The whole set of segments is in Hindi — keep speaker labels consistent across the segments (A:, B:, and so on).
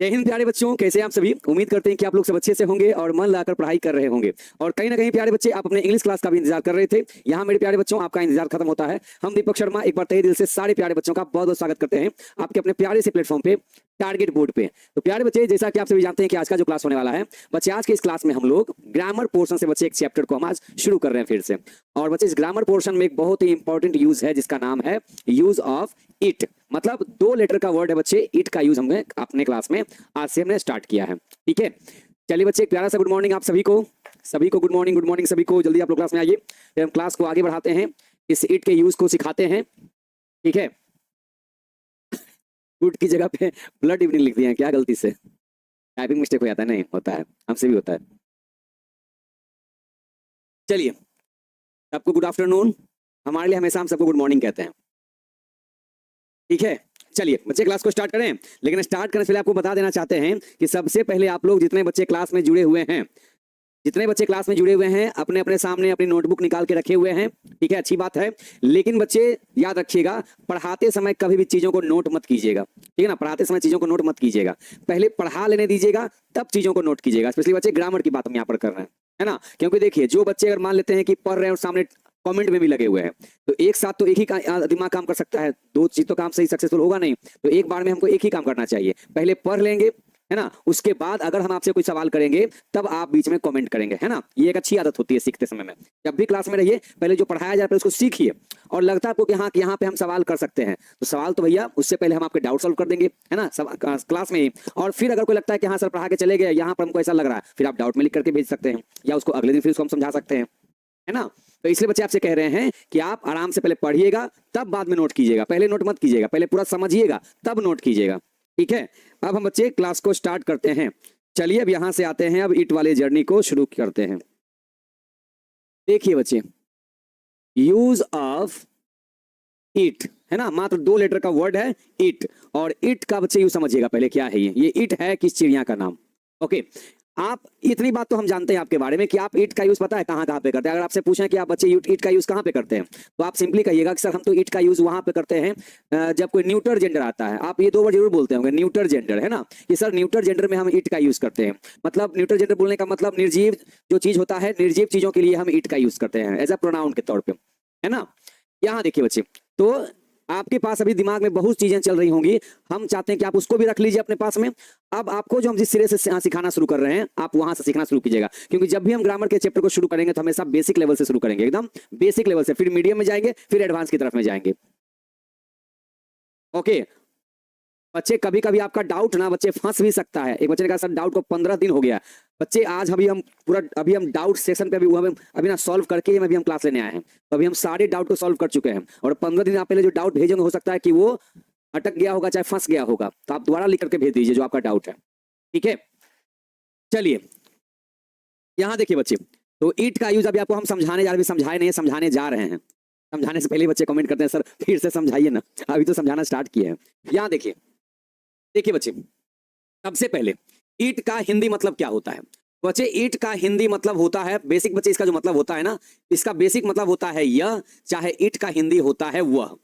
A: जय हिंद प्यारे बच्चों, कैसे हैं आप सभी। उम्मीद करते हैं कि आप लोग सब अच्छे से होंगे और मन लगाकर पढ़ाई कर रहे होंगे। और कहीं ना कहीं प्यारे बच्चे आप अपने इंग्लिश क्लास का भी इंतजार कर रहे थे। यहाँ मेरे प्यारे बच्चों आपका इंतजार खत्म होता है। हम दीपक शर्मा एक बार तहे दिल से सारे प्यारे बच्चों का बहुत बहुत स्वागत करते हैं आपके अपने प्यारे से प्लेटफॉर्म पे, टारगेट बोर्ड पे। तो प्यारे बच्चे, जैसा कि आप सभी जानते हैं कि आज का जो क्लास होने वाला है बच्चे, आज के इस क्लास में हम लोग ग्रामर पोर्शन से बच्चे एक चैप्टर को हम आज शुरू कर रहे हैं फिर से। और बच्चे इस ग्रामर पोर्शन में एक बहुत ही इंपॉर्टेंट यूज है जिसका नाम है यूज ऑफ इट। मतलब 2 लेटर का वर्ड है बच्चे, इट का यूज हमने अपने क्लास में आज से हमने स्टार्ट किया है। ठीक है, चलिए बच्चे, एक प्यारा सा गुड मॉर्निंग आप सभी को गुड मॉर्निंग सभी को। जल्दी आप लोग क्लास में आइए, फिर हम क्लास को आगे बढ़ाते हैं, इस इट के यूज को सिखाते हैं। ठीक है, गुड की जगह पे ब्लड इवनिंग लिख दिए हैं क्या गलती से? टाइपिंग मिस्टेक हो जाता है। नहीं होता है, हमसे भी होता है। चलिए, सबको गुड आफ्टरनून। हमारे लिए हमेशा हम सबको गुड मॉर्निंग कहते हैं। ठीक है, चलिए बच्चे क्लास को स्टार्ट करें। लेकिन स्टार्ट करने से पहले आपको बता देना चाहते हैं कि सबसे पहले आप लोग जितने बच्चे क्लास में जुड़े हुए हैं, अपने अपने सामने अपनी नोटबुक निकाल के रखे हुए हैं। ठीक है, अच्छी बात है। लेकिन बच्चे याद रखिएगा, पढ़ाते समय कभी भी चीजों को नोट मत कीजिएगा। ठीक है ना, पढ़ाते समय चीजों को नोट मत कीजिएगा, पहले पढ़ा लेने दीजिएगा तब चीजों को नोट कीजिएगा। स्पेशली बच्चे ग्रामर की बात हम यहाँ पर कर रहे हैं, है ना। क्योंकि देखिए, जो बच्चे अगर मान लेते हैं कि पढ़ रहे हैं और सामने कमेंट में भी लगे हुए हैं, तो एक साथ तो एक ही दिमाग काम कर सकता है, 2 चीज तो काम सही सक्सेसफुल होगा नहीं। तो एक बार में हमको एक ही काम करना चाहिए, पहले पढ़ लेंगे, है ना। उसके बाद अगर हम आपसे कोई सवाल करेंगे तब आप बीच में कमेंट करेंगे, है ना। ये एक अच्छी आदत होती है सीखते समय में। जब भी क्लास में रहिए, पहले जो पढ़ाया जाए उसको सीखिए, और लगता है आपको कि हाँ, यहाँ पे हम सवाल कर सकते हैं, तो सवाल तो भैया उससे पहले हम आपके डाउट सॉल्व कर देंगे, है ना, क्लास में ही। और फिर अगर कोई लगता है कि हाँ सर पढ़ा के चले गए, यहाँ पर हमको ऐसा लग रहा है, फिर आप डाउट में लिख करके भेज सकते हैं, या उसको अगले दिन फिर उसको हम समझा सकते हैं, है ना। तो इसलिए बच्चे आपसे कह रहे हैं कि आप आराम से पहले पढ़िएगा तब बाद में नोट कीजिएगा, पहले नोट मत कीजिएगा, पहले पूरा समझिएगा तब नोट कीजिएगा। ठीक है, अब हम बच्चे क्लास को स्टार्ट करते हैं। चलिए अब यहां से आते हैं, अब इट वाले जर्नी को शुरू करते हैं। देखिए बच्चे, यूज ऑफ इट, है ना, मात्र 2 लेटर का वर्ड है इट। और इट का बच्चे यूज समझिएगा पहले क्या है ये इट है किस चिड़िया का नाम। ओके, आप इतनी बात तो हम जानते हैं आपके बारे में कि आप इट का यूज पता है कहाँ पे करते हैं। अगर आपसे पूछें कि आप बच्चे इट का यूज कहाँ पे करते हैं, तो आप सिंपली कहिएगा कि सर हम तो इट का यूज वहां पे करते हैं जब कोई न्यूटर जेंडर आता है। आप ये 2 वर्ड जरूर बोलते होंगे, न्यूटर जेंडर, है ना, कि सर न्यूटर जेंडर में हम इट का यूज करते हैं। मतलब न्यूटर जेंडर बोलने का मतलब निर्जीव जो चीज होता है, निर्जीव चीजों के लिए हम इट का यूज करते हैं एज अ प्रोनाउन के तौर पर, है ना। यहाँ देखिए बच्चे, तो आपके पास अभी दिमाग में बहुत चीजें चल रही होंगी, हम चाहते हैं कि आप उसको भी रख लीजिए अपने पास में। अब आपको जो हम जिस सिरे से सिखाना शुरू कर रहे हैं, आप वहां से सीखना शुरू कीजिएगा। क्योंकि जब भी हम ग्रामर के चैप्टर को शुरू करेंगे तो हमेशा बेसिक लेवल से शुरू करेंगे, एकदम बेसिक लेवल से, फिर मीडियम में जाएंगे, फिर एडवांस की तरफ में जाएंगे। ओके बच्चे, कभी कभी आपका डाउट ना बच्चे फंस भी सकता है। एक बच्चे ने कहा सर डाउट को 15 दिन हो गया। बच्चे आज अभी हम डाउट सेशन पे अभी ना सॉल्व करके अभी हम क्लास लेने आए हैं। तो अभी हम सारे डाउट को सॉल्व कर चुके हैं, और 15 दिन आप पहले जो डाउट भेजेंगे हो सकता है कि वो अटक गया होगा, चाहे फंस गया होगा, तो आप दोबारा लिख करके भेज दीजिए जो आपका डाउट है। ठीक है, चलिए यहाँ देखिए बच्चे, तो इट का यूज अभी आपको हम समझाने जा रहे हैं। समझाने से पहले बच्चे कमेंट करते हैं सर फिर से समझाइए ना, अभी तो समझाना स्टार्ट किए हैं। यहाँ देखिए बच्चे, सबसे पहले ईट का हिंदी मतलब क्या होता है। बच्चे ईट का हिंदी मतलब होता है, बेसिक बच्चे इसका जो मतलब होता है ना, इसका बेसिक मतलब होता है यह, चाहे ईट का हिंदी होता है वह।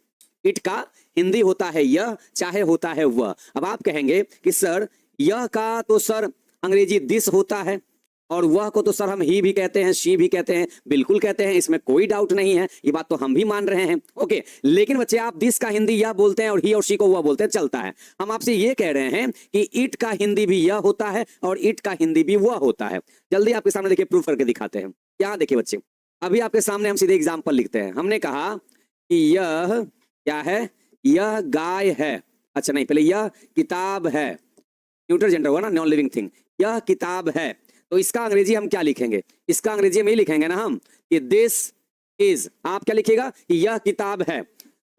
A: ईट का हिंदी होता है यह, चाहे होता है वह। अब आप कहेंगे कि सर यह का तो सर अंग्रेजी दिस होता है, और वह को तो सर हम ही भी कहते हैं, शी भी कहते हैं। बिल्कुल कहते हैं, इसमें कोई डाउट नहीं है, ये बात तो हम भी मान रहे हैं। ओके, लेकिन बच्चे आप दिस का हिंदी यह बोलते हैं और ही और शी को वह बोलते हैं, चलता है। हम आपसे ये कह रहे हैं कि इट का हिंदी भी यह होता है और इट का हिंदी भी वह होता है। जल्दी आपके सामने देखिए, प्रूफ करके दिखाते हैं। यहाँ देखिए बच्चे, अभी आपके सामने हम सीधे एग्जाम्पल लिखते हैं। हमने कहा कि यह क्या है, यह गाय है। अच्छा नहीं, पहले यह किताब है, न्यूट्रल जेंडर हुआ ना, नॉन लिविंग थिंग। यह किताब है, तो इसका अंग्रेजी हम क्या लिखेंगे, इसका अंग्रेजी में ही लिखेंगे ना हम कि दिस इज। आप क्या लिखिएगा कि यह किताब है,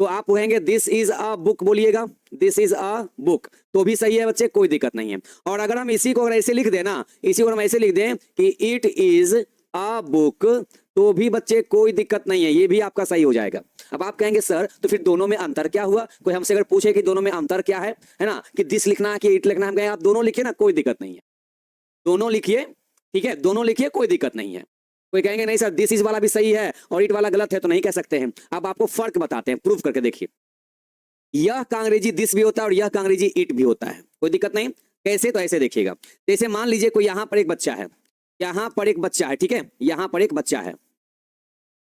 A: तो आप कहेंगे दिस इज अ बुक, बोलिएगा दिस इज अ बुक, तो भी सही है बच्चे, कोई दिक्कत नहीं है। और अगर हम इसी को अगर ऐसे लिख दें ना, इसी को हम ऐसे लिख दें कि इट इज अ बुक, तो भी बच्चे कोई दिक्कत नहीं है, ये भी आपका सही हो जाएगा। अब आप कहेंगे सर तो फिर दोनों में अंतर क्या हुआ। कोई हमसे अगर पूछे कि दोनों में अंतर क्या है ना, कि दिस लिखना है कि इट लिखना है, हम कहें आप दोनों लिखिए ना, कोई दिक्कत नहीं है, दोनों लिखिए। ठीक है, दोनों लिखिए, कोई दिक्कत नहीं है। कोई कहेंगे नहीं सर दिस इज वाला भी सही है और इट वाला गलत है, तो नहीं कह सकते हैं। अब आपको फर्क बताते हैं, प्रूफ करके देखिए। यह का अंग्रेजी दिस भी होता है और यह का अंग्रेजी इट भी होता है, कोई दिक्कत नहीं। कैसे, तो ऐसे देखिएगा। जैसे मान लीजिए कोई यहाँ पर एक बच्चा है, यहाँ पर एक बच्चा है, ठीक है, यहाँ पर एक बच्चा है,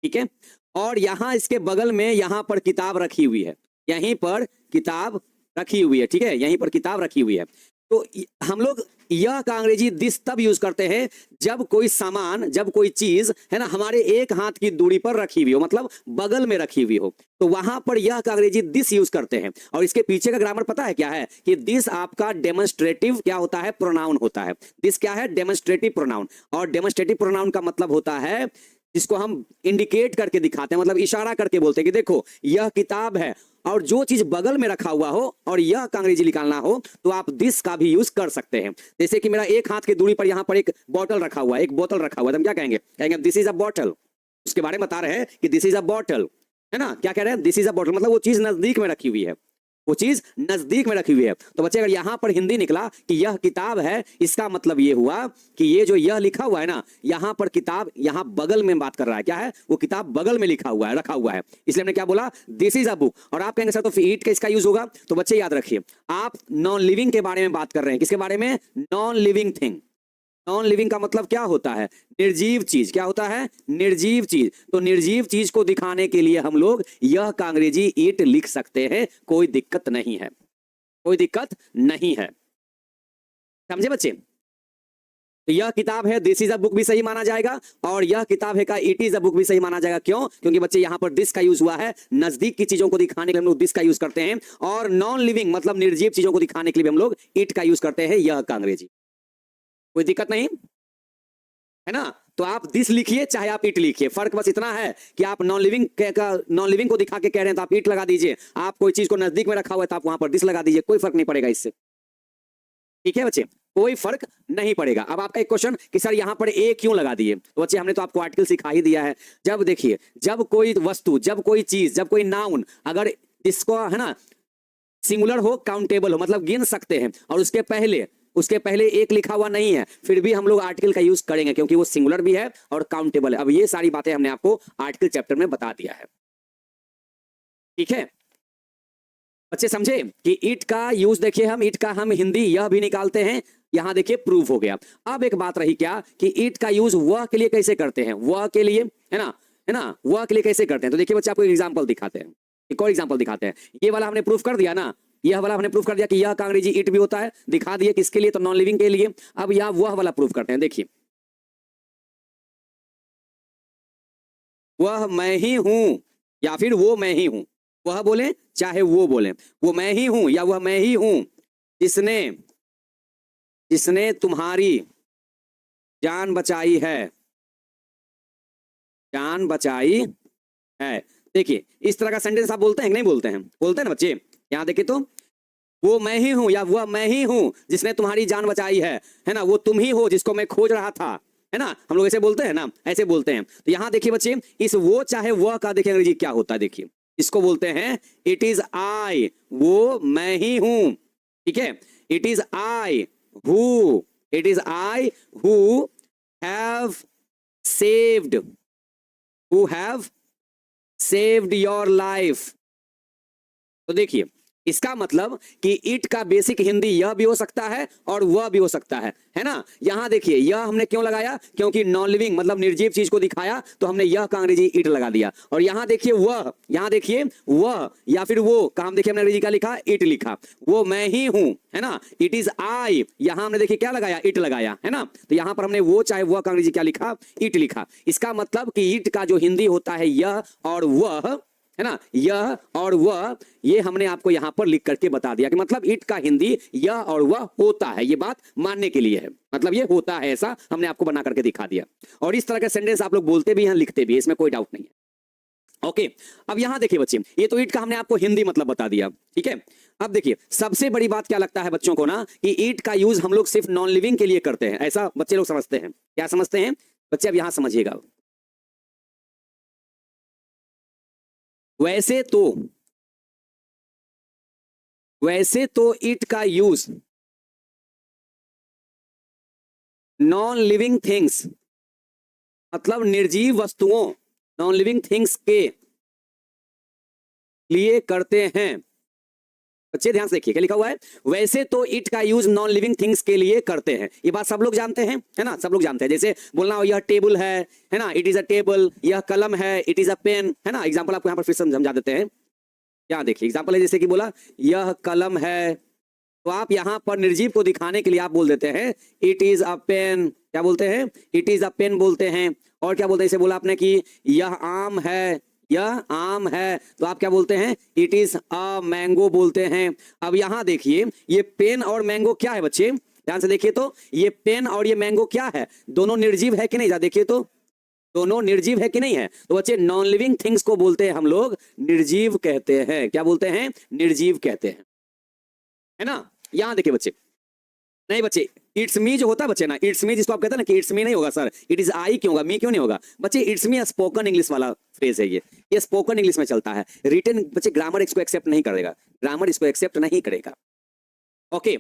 A: ठीक है, और यहाँ इसके बगल में यहाँ पर किताब रखी हुई है, यहीं पर किताब रखी हुई है, ठीक है, यहीं पर किताब रखी हुई है। तो हम लोग यह का अंग्रेजी दिस तब यूज करते हैं जब कोई सामान, जब कोई चीज है ना हमारे एक हाथ की दूरी पर रखी हुई हो, मतलब बगल में रखी हुई हो, तो वहां पर यह का अंग्रेजी दिस यूज करते हैं। और इसके पीछे का ग्रामर पता है क्या है, कि दिस आपका डेमोन्स्ट्रेटिव क्या होता है, प्रोनाउन होता है। दिस क्या है, डेमोन्स्ट्रेटिव प्रोनाउन। और डेमोन्स्ट्रेटिव प्रोनाउन का मतलब होता है जिसको हम इंडिकेट करके दिखाते हैं, मतलब इशारा करके बोलते हैं कि देखो यह किताब है, और जो चीज बगल में रखा हुआ हो और यह का अंग्रेजी निकालना हो तो आप दिस का भी यूज कर सकते हैं। जैसे कि मेरा एक हाथ की दूरी पर यहाँ पर एक बोतल रखा हुआ है, एक बोतल रखा हुआ है, तो हम क्या कहेंगे, कहेंगे दिस इज अ बॉटल। उसके बारे में बता रहे हैं कि दिस इज अ बॉटल, है ना, क्या कह रहे हैं, दिस इज अ बॉटल, मतलब वो चीज नजदीक में रखी हुई है, वो चीज नजदीक में रखी हुई है। तो बच्चे अगर यहां पर हिंदी निकला कि यह किताब है, इसका मतलब ये हुआ कि ये जो यह लिखा हुआ है ना, यहां पर किताब यहां बगल में बात कर रहा है, क्या है, वो किताब बगल में लिखा हुआ है, रखा हुआ है, इसलिए हमने क्या बोला, दिस इज अ बुक। और आप कहेंगे सर तो ईट का इसका यूज होगा, तो बच्चे याद रखिए आप नॉन लिविंग के बारे में बात कर रहे हैं। किसके बारे में, non living thing. Non living का मतलब क्या होता है, निर्जीव चीज। क्या होता है, निर्जीव चीज। तो निर्जीव चीज को दिखाने के लिए हम लोग यह का अंग्रेजी इट लिख सकते हैं, कोई दिक्कत नहीं है, कोई दिक्कत नहीं है, समझे बच्चे। तो यह किताब है, दिस इज अ बुक भी सही माना जाएगा, और यह किताब है का इट इज अ बुक भी सही माना जाएगा। क्यों, क्योंकि बच्चे यहां पर दिस का यूज हुआ है, नजदीक की चीजों को दिखाने के लिए हम लोग दिस का यूज करते हैं, और नॉन लिविंग मतलब निर्जीव चीजों को दिखाने के लिए हम लोग इट का यूज करते हैं, यह का अंग्रेजी। कोई दिक्कत नहीं है ना। तो आप दिस लिखिए चाहे आप इट लिखिए, फर्क बस इतना है कि आप नॉन लिविंग को दिखा के कह रहे हैं तो आप इट लगा दीजिए, आप कोई चीज को नजदीक में रखा हुआ है तो आप वहां पर दिस लगा दीजिए, कोई फर्क नहीं पड़ेगा इससे, ठीक है बच्चे, कोई फर्क नहीं पड़ेगा। अब आपका एक क्वेश्चन कि सर यहां पर ए क्यों लगा दिए, तो बच्चे हमने तो आपको आर्टिकल सिखा ही दिया है। जब देखिए, जब कोई वस्तु, जब कोई चीज, जब कोई नाउन अगर इसको है ना सिंगुलर हो, काउंटेबल हो, मतलब गिन सकते हैं, और उसके पहले एक लिखा हुआ नहीं है, फिर भी हम लोग आर्टिकल का यूज करेंगे क्योंकि वो सिंगुलर भी है और काउंटेबल है। अब ये सारी बातें हमने आपको आर्टिकल चैप्टर में बता दिया है, ठीक है बच्चे, समझे कि इट का यूज देखिए, हम इट का हम हिंदी यह भी निकालते हैं, यहां देखिए प्रूफ हो गया। अब एक बात रही क्या कि इट का यूज वह के लिए कैसे करते हैं, वह के लिए, है ना, वह के लिए कैसे करते हैं। तो देखिए बच्चे आपको एग्जाम्पल दिखाते हैं, एक और एग्जाम्पल दिखाते हैं। ये वाला हमने प्रूफ कर दिया ना, यह वाला हमने प्रूफ कर दिया कि यह का अंग्रेजी इट भी होता है, दिखा दिया किसके लिए, तो नॉन लिविंग के लिए। अब यह वह वाला प्रूफ करते हैं, देखिए वह मैं ही हूं या फिर वो मैं ही हूं, वह बोले चाहे वो बोले, वो मैं ही हूं या वह मैं ही हूं जिसने जिसने तुम्हारी जान बचाई है, जान बचाई है। देखिए इस तरह का सेंटेंस आप बोलते हैं कि नहीं बोलते हैं, बोलते हैं ना बच्चे। यहां देखिए तो वो मैं ही हूं या वह मैं ही हूं जिसने तुम्हारी जान बचाई है ना, वो तुम ही हो जिसको मैं खोज रहा था, है ना, हम लोग ऐसे बोलते हैं ना, ऐसे बोलते हैं। तो यहां देखिए बच्चे, इस वो चाहे वह का देखिए अंग्रेजी क्या होता है, देखिए इसको बोलते हैं इट इज आई, वो मैं ही हूं, ठीक है, it is I who, it is I who have saved, who have saved your life. तो देखिए इसका मतलब कि इट का बेसिक हिंदी यह भी हो सकता है और वह भी हो सकता है ना। यहां देखिए यह हमने क्यों लगाया, क्योंकि नॉन लिविंग मतलब निर्जीव चीज को दिखाया तो हमने यह का अंग्रेजी इट लगा दिया। और यहां देखिए वह, यहां देखिए वह या फिर वो काम देखिए हमने अंग्रेजी का लिखा, इट लिखा, वो मैं ही हूं, है ना, इट इज आई, यहां हमने देखिए क्या लगाया, इट लगाया, है ना। तो यहां पर हमने वो चाहे वह का अंग्रेजी क्या लिखा, इट लिखा। इसका मतलब कि इट का जो हिंदी होता है यह और वह, है ना, यह और वह, ये हमने आपको यहां पर लिख करके बता दिया कि मतलब इट का हिंदी यह और वह होता है, ये बात मानने के लिए है, मतलब ये होता है, ऐसा हमने आपको बना करके दिखा दिया। और इस तरह के सेंटेंस आप लोग बोलते भी हैं, लिखते भी हैं, इसमें कोई डाउट नहीं है। ओके, अब यहां देखिए बच्चे, ये तो इट का हमने आपको हिंदी मतलब बता दिया, ठीक है। अब देखिए सबसे बड़ी बात क्या लगता है बच्चों को ना, कि इट का यूज हम लोग सिर्फ नॉन लिविंग के लिए करते हैं, ऐसा बच्चे लोग समझते हैं। क्या समझते हैं बच्चे, अब यहां समझिएगा। वैसे तो इट का यूज नॉन लिविंग थिंग्स मतलब निर्जीव वस्तुओं, नॉन लिविंग थिंग्स के लिए करते हैं, बच्चे ध्यान से देखिए क्या लिखा हुआ है, वैसे तो इट का यूज नॉन लिविंग थिंग्स के लिए करते हैं, ये बात सब लोग जानते हैं, है ना, सब लोग जानते हैं। जैसे बोलना यह टेबल है ना, इट इज अ टेबल, यह कलम है, इट इज अ पेन, है ना। एग्जांपल आपको यहाँ पर फिर समझा देते हैं। यहाँ देखिए एग्जांपल है, जैसे कि बोला यह कलम है, तो आप यहाँ पर निर्जीव को दिखाने के लिए आप बोल देते हैं इट इज अ पेन, क्या बोलते हैं, इट इज अ पेन बोलते हैं। और क्या बोलते हैं, इसे बोला आपने कि यह आम है, यह आम है, तो आप क्या बोलते हैं, इट इज अ मैंगो बोलते हैं। अब यहाँ देखिए ये पेन और मैंगो क्या है बच्चे, ध्यान से देखिए, तो ये पेन और ये मैंगो क्या है, दोनों निर्जीव है कि नहीं, जा देखिए तो दोनों निर्जीव है कि नहीं है। तो बच्चे नॉन लिविंग थिंग्स को बोलते हैं हम लोग निर्जीव कहते हैं, क्या बोलते हैं, निर्जीव कहते हैं, है ना। यहां देखिए बच्चे, नहीं बच्चे इट्स मी जो होता है बच्चे ना, इट्स मी जिसको आप कहते हैं ना कि इट्स मी नहीं होगा सर, इट इज आई क्यों होगा, मी क्यों नहीं होगा बच्चे, इट्स मी स्पोकन इंग्लिश वाला फ्रेज है, ये स्पोकन इंग्लिश में चलता है। रिटन बच्चे ग्रामर इसको एक्सेप्ट नहीं करेगा, ग्रामर इसको एक्सेप्ट नहीं करेगा। ओके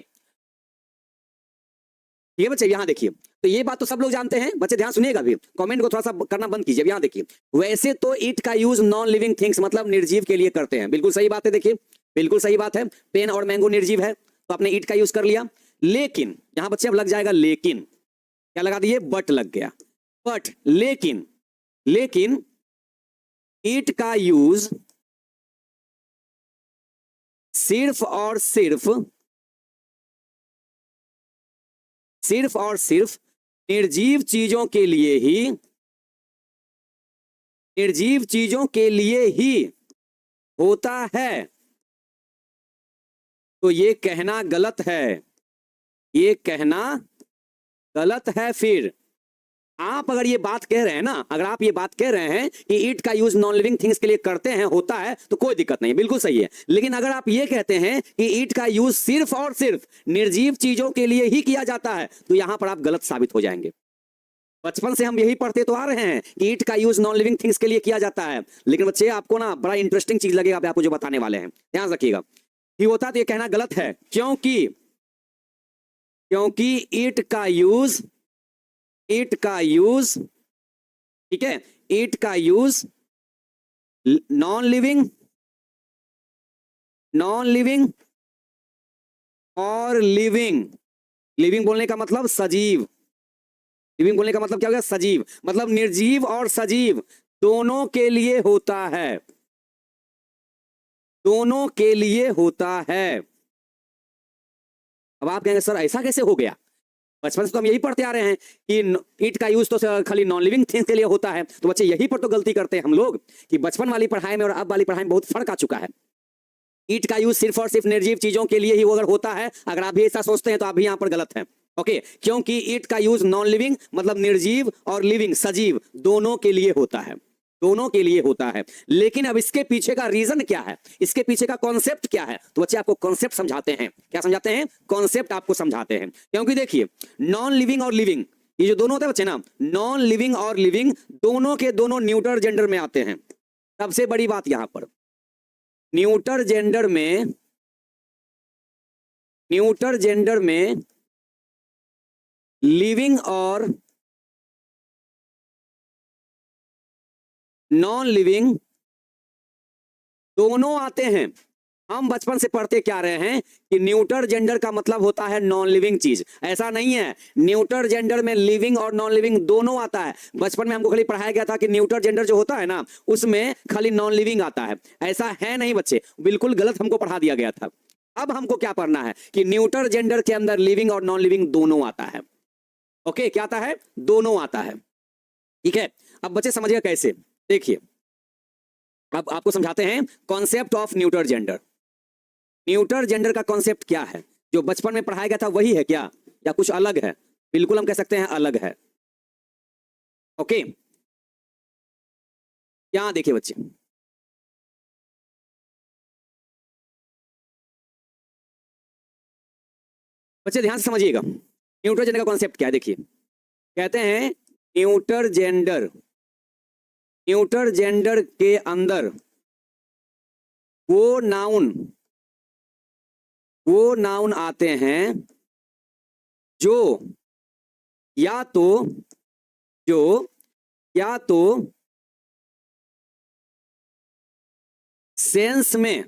A: ये बच्चे यहाँ देखिए, तो ये बात तो सब लोग जानते हैं बच्चे, ध्यान सुनिएगा भी, कमेंट को थोड़ा सा करना बंद कीजिए। यहाँ देखिए वैसे तो इट का यूज नॉन लिविंग थिंग्स मतलब निर्जीव के लिए करते हैं, बिल्कुल सही बात है, देखिए बिल्कुल सही बात है, पेन और मैंगो निर्जीव है तो आपने इट का यूज कर लिया। लेकिन यहां बच्चे अब लग जाएगा लेकिन, क्या लगा दिए, बट लग गया, बट लेकिन, लेकिन इट का यूज सिर्फ और सिर्फ, सिर्फ और सिर्फ निर्जीव चीजों के लिए ही, निर्जीव चीजों के लिए ही होता है, तो ये कहना गलत है, ये कहना गलत है। फिर आप अगर ये बात कह रहे हैं ना, अगर आप ये बात कह रहे हैं कि इट का यूज नॉन लिविंग थिंग्स के लिए करते हैं, होता है, तो कोई दिक्कत नहीं है, बिल्कुल सही है। लेकिन अगर आप ये कहते हैं कि इट का यूज सिर्फ और सिर्फ निर्जीव चीजों के लिए ही किया जाता है, तो यहां पर आप गलत साबित हो जाएंगे। बचपन से हम यही पढ़ते तो आ रहे हैं कि इट का यूज नॉन लिविंग थिंग्स के लिए किया जाता है, लेकिन बच्चे आपको ना बड़ा इंटरेस्टिंग चीज लगेगा, आपको जो बताने वाले हैं ध्यान रखिएगा कि होता तो ये कहना गलत है, क्योंकि, क्योंकि इट का यूज, इट का यूज, ठीक है, इट का use non living, non living और लिविंग, लिविंग बोलने का मतलब सजीव, लिविंग बोलने का मतलब क्या हो गया, सजीव, मतलब निर्जीव और सजीव दोनों के लिए होता है, दोनों के लिए होता है। अब आप कहेंगे सर ऐसा कैसे हो गया, बचपन से तो हम यही पढ़ते आ रहे हैं कि इट का यूज तो खाली नॉन लिविंग थिंग्स के लिए होता है। तो बच्चे यही पर तो गलती करते हैं हम लोग कि बचपन वाली पढ़ाई में और अब वाली पढ़ाई में बहुत फर्क आ चुका है। ईट का यूज सिर्फ और सिर्फ निर्जीव चीजों के लिए ही वो अगर होता है, अगर आप भी ऐसा सोचते हैं तो आप भी यहां पर गलत हैं। ओके, क्योंकि ईट का यूज नॉन लिविंग मतलब निर्जीव और लिविंग सजीव दोनों के लिए होता है, दोनों के लिए होता है। लेकिन अब इसके पीछे का रीजन क्या है, इसके पीछे का कॉन्सेप्ट क्या है, तो बच्चे आपको कॉन्सेप्ट समझाते हैं। क्या समझाते हैं, कॉन्सेप्ट आपको समझाते हैं। क्योंकि देखिए नॉन लिविंग और लिविंग ये जो दोनों होते हैं बच्चे ना, नॉन लिविंग और लिविंग दोनों के दोनों न्यूटर जेंडर में आते हैं। सबसे बड़ी बात यहां पर न्यूटर जेंडर में, न्यूटर जेंडर में लिविंग और नॉन लिविंग दोनों आते हैं। हम बचपन से पढ़ते क्या रहे हैं कि न्यूटर जेंडर का मतलब होता है नॉन लिविंग चीज, ऐसा नहीं है। न्यूटर जेंडर में लिविंग और नॉन लिविंग दोनों आता है। बचपन में हमको खाली पढ़ाया गया था कि न्यूटर जेंडर जो होता है ना उसमें खाली नॉन लिविंग आता है, ऐसा है नहीं बच्चे, बिल्कुल गलत हमको पढ़ा दिया गया था। अब हमको क्या पढ़ना है कि न्यूटर जेंडर के अंदर लिविंग और नॉन लिविंग दोनों आता है। ओके, क्या आता है, दोनों आता है। ठीक है, अब बच्चे समझिए कैसे, देखिए अब आपको समझाते हैं concept of neuter gender. Neuter gender का कॉन्सेप्ट क्या है, जो बचपन में पढ़ाया गया था वही है क्या, या कुछ अलग है? बिल्कुल हम कह सकते हैं अलग है। ओके, यहां देखिए बच्चे, बच्चे ध्यान से समझिएगा न्यूटर जेंडर का कॉन्सेप्ट क्या है। देखिए कहते हैं न्यूटर जेंडर, न्यूटर जेंडर के अंदर वो नाउन आते हैं जो या तो सेंस में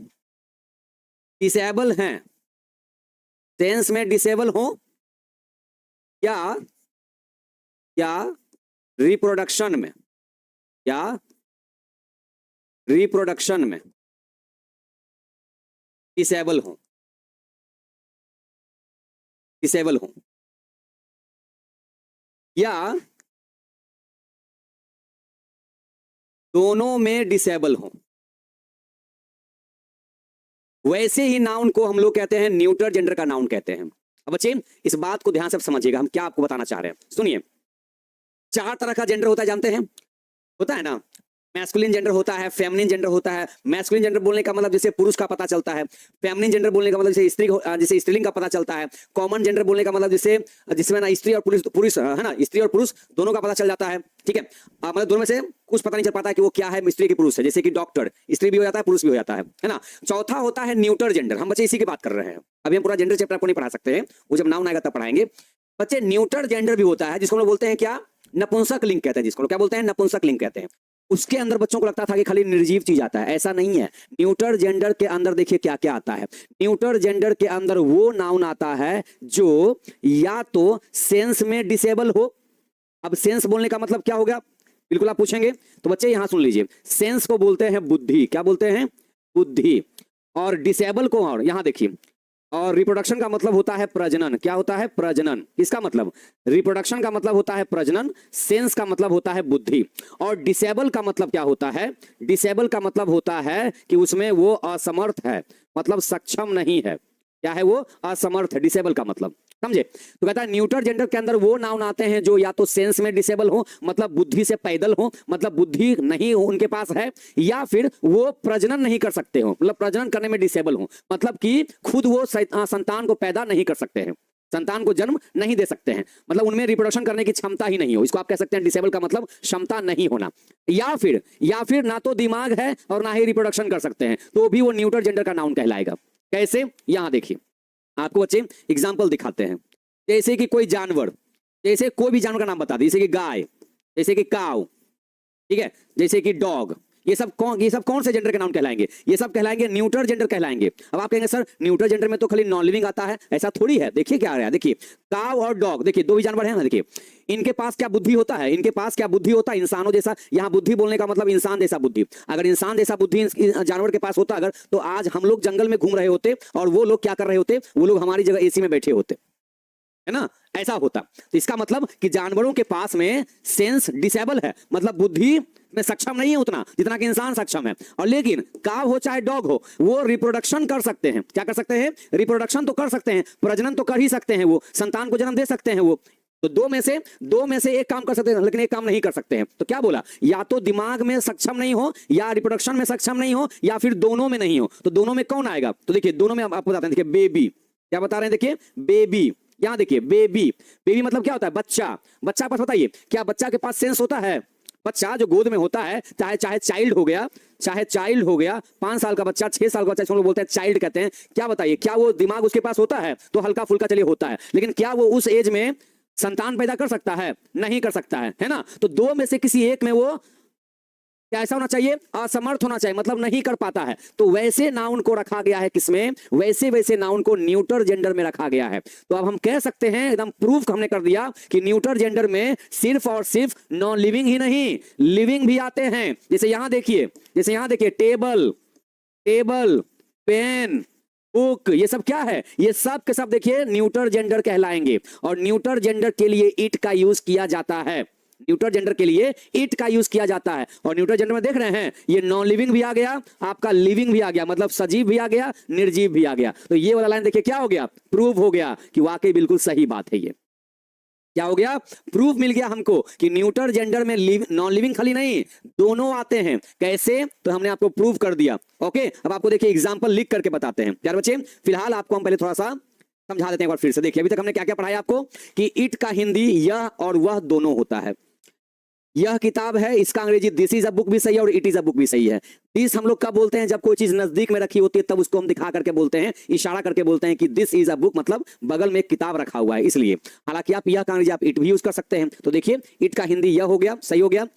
A: डिसेबल हैं, सेंस में डिसेबल हो या रिप्रोडक्शन में, या रिप्रोडक्शन में डिसेबल हो, डिसेबल हो, या दोनों में डिसेबल हो, वैसे ही नाउन को हम लोग कहते हैं न्यूटर जेंडर का नाउन कहते हैं। अब बच्चे इस बात को ध्यान से समझिएगा, हम क्या आपको बताना चाह रहे हैं, सुनिए। 4 तरह का जेंडर होता है, जानते हैं, होता है ना, मैस्कुलिन जेंडर होता है, फेमिनिन जेंडर होता है। मैस्कुलिन जेंडर बोलने का मतलब जैसे पुरुष का पता चलता है, फेमिनिन जेंडर बोलने का मतलब जैसे स्त्रीलिंग का पता चलता है, कॉमन जेंडर बोलने का मतलब जैसे जिसमें ना स्त्री और पुरुष है ना, स्त्री और पुरुष दोनों का पता चल जाता है, ठीक है। मतलब दोनों में से कुछ पता नहीं चल पाता है कि वो क्या है, स्त्री की पुरुष है, जैसे कि डॉक्टर स्त्री भी हो जाता है, पुरुष भी हो जाता है ना। चौथा होता है न्यूटर जेंडर, हम बच्चे इसी की बात कर रहे हैं, अभी हम पूरा जेंडर चैप्टर आपको नहीं पढ़ा सकते हैं, वो जब नाउन आएगा तब पढ़ाएंगे। बच्चे न्यूटर जेंडर भी होता है, जिसको हम बोलते हैं क्या, नपुंसक लिंग कहते हैं, जिसको क्या बोलते हैं, नपुंसक लिंग कहते हैं। उसके अंदर बच्चों को लगता था कि खाली निर्जीव चीज आता है, ऐसा नहीं है। न्यूटर जेंडर के अंदर देखिए क्या क्या आता है। न्यूटर जेंडर के अंदर वो नाउन आता है जो या तो सेंस में डिसेबल हो। अब सेंस बोलने का मतलब क्या होगा, बिल्कुल आप पूछेंगे, तो बच्चे यहां सुन लीजिए। सेंस को बोलते हैं बुद्धि, क्या बोलते हैं, बुद्धि। और डिसेबल को, और यहां देखिए, और रिप्रोडक्शन का मतलब होता है प्रजनन, क्या होता है, प्रजनन। इसका मतलब रिप्रोडक्शन का मतलब होता है प्रजनन, सेंस का मतलब होता है बुद्धि। और डिसेबल का मतलब क्या होता है, डिसेबल का मतलब होता है कि उसमें वो असमर्थ है, मतलब सक्षम नहीं है। क्या है वो, असमर्थ है, डिसेबल का मतलब, समझे। तो कहता है न्यूटर जेंडर के अंदर वो नाउन आते हैं जो या तो सेंस में डिसेबल हो, मतलब बुद्धि से पैदल हो, मतलब बुद्धि नहीं उनके पास है, या फिर वो प्रजनन नहीं कर सकते हो, मतलब प्रजनन करने में डिसेबल हो, मतलब कि खुद वो संतान को पैदा नहीं कर सकते हैं, संतान को जन्म नहीं दे सकते हैं, मतलब उनमें रिप्रोडक्शन करने की क्षमता ही नहीं हो। इसको आप कह सकते हैं डिसेबल का मतलब क्षमता नहीं होना। या फिर ना तो दिमाग है और ना ही रिप्रोडक्शन कर सकते हैं, तो भी वो न्यूटर जेंडर का नाउन कहलाएगा। कैसे, यहां देखिए, आपको बच्चे एग्जाम्पल दिखाते हैं। जैसे कि कोई जानवर, जैसे कोई भी जानवर का नाम बता दी, जैसे कि गाय, जैसे कि काऊ, ठीक है, जैसे कि डॉग, ये सब कौन से जेंडर के नाउन कहलाएंगे, ये सब कहलाएंगे न्यूटर जेंडर कहलाएंगे। अब आप कहेंगे सर न्यूटर जेंडर में तो खाली नॉन लिविंग आता है, ऐसा थोड़ी है। देखिए क्या आ रहा है, देखिए काऊ और डॉग, देखिए दो भी जानवर हैं ना, देखिए इनके पास क्या बुद्धि होता है, इनके पास क्या बुद्धि होता है, इंसानों जैसा। यहाँ बुद्धि बोलने का मतलब इंसान जैसा बुद्धि। अगर इंसान जैसा बुद्धि जानवर के पास होता अगर, तो आज हम लोग जंगल में घूम रहे होते और वो लोग क्या कर रहे होते, वो लोग हमारी जगह एसी में बैठे होते, है ना, ऐसा होता। तो इसका मतलब कि जानवरों के पास में सेंस डिसेबल है, मतलब बुद्धि में सक्षम नहीं है उतना जितना कि इंसान सक्षम है। और लेकिन काव हो चाहे डॉग हो, वो रिप्रोडक्शन कर सकते हैं। क्या कर सकते हैं, रिप्रोडक्शन तो कर सकते हैं, प्रजनन तो कर ही सकते हैं, वो संतान को जन्म दे सकते हैं। वो तो दो में से एक काम कर सकते हैं, लेकिन एक काम नहीं कर सकते हैं। तो क्या बोला, या तो दिमाग में सक्षम नहीं हो, या रिप्रोडक्शन में सक्षम नहीं हो, या फिर दोनों में नहीं हो। तो दोनों में कौन आएगा, तो देखिए दोनों में आपको बताते हैं। देखिए बेबी, क्या बता रहे हैं, देखिए बेबी, यहां देखिए बेबी। बेबी मतलब क्या होता है, बच्चा। बच्चा पास बताइए, क्या बच्चा के पास सेंस होता है, बच्चा जो गोद में होता है, चाहे चाइल्ड हो गया, चाहे चाइल्ड हो गया, 5 साल का बच्चा, 6 साल का बच्चा, इसको बोलते हैं चाइल्ड कहते हैं। क्या बताइए, क्या वो दिमाग उसके पास होता है, तो हल्का फुल्का चलिए होता है, लेकिन क्या वो उस एज में संतान पैदा कर सकता है, नहीं कर सकता है ना। तो दो में से किसी एक में वो क्या ऐसा होना चाहिए, असमर्थ होना चाहिए, मतलब नहीं कर पाता है। तो वैसे नाउन को रखा गया है किसमें, वैसे नाउन को न्यूटर जेंडर में रखा गया है। तो अब हम कह सकते हैं, एकदम प्रूफ हमने कर दिया कि न्यूटर जेंडर में सिर्फ और सिर्फ नॉन लिविंग ही नहीं, लिविंग भी आते हैं। जैसे यहां देखिए टेबल, पेन, बुक, ये सब क्या है, ये सब के सब देखिए न्यूटर जेंडर कहलाएंगे। और न्यूटर जेंडर के लिए इट का यूज किया जाता है, न्यूटर जेंडर के लिए इट का यूज किया जाता है। और न्यूटर जेंडर में देख रहे हैं, ये नॉन लिविंग भी आ गया, आपका लिविंग भी आ गया, मतलब सजीव भी आ गया, निर्जीव भी आ गया। तो ये वाला लाइन देखिए क्या हो गया, प्रूव हो गया कि वाकई बिल्कुल सही बात है। ये क्या हो गया, प्रूफ मिल गया हमको कि न्यूटर जेंडर में नॉन लिविंग खाली नहीं, दोनों आते हैं। कैसे, तो हमने आपको प्रूव कर दिया। ओके, अब आपको देखिए एग्जांपल लिख करके बताते हैं। प्यारे बच्चे, फिलहाल आपको हम पहले थोड़ा सा समझा देते हैं एक बार फिर से। देखिए अभी तक हमने क्या क्या पढ़ाया आपको, कि इट का हिंदी यह और वह दोनों होता है। यह किताब है, इसका अंग्रेजी दिस इज अ बुक भी सही है और इट इज अ बुक भी सही है। दिस हम लोग कब बोलते हैं, जब कोई चीज नजदीक में रखी होती है तब उसको हम दिखा करके बोलते हैं, इशारा करके बोलते हैं कि दिस इज अ बुक, मतलब बगल में एक किताब रखा हुआ है, इसलिए। हालांकि आप यह का अंग्रेजी आप इट भी यूज कर सकते हैं। तो देखिए इट का हिंदी यह हो गया, सही हो गया।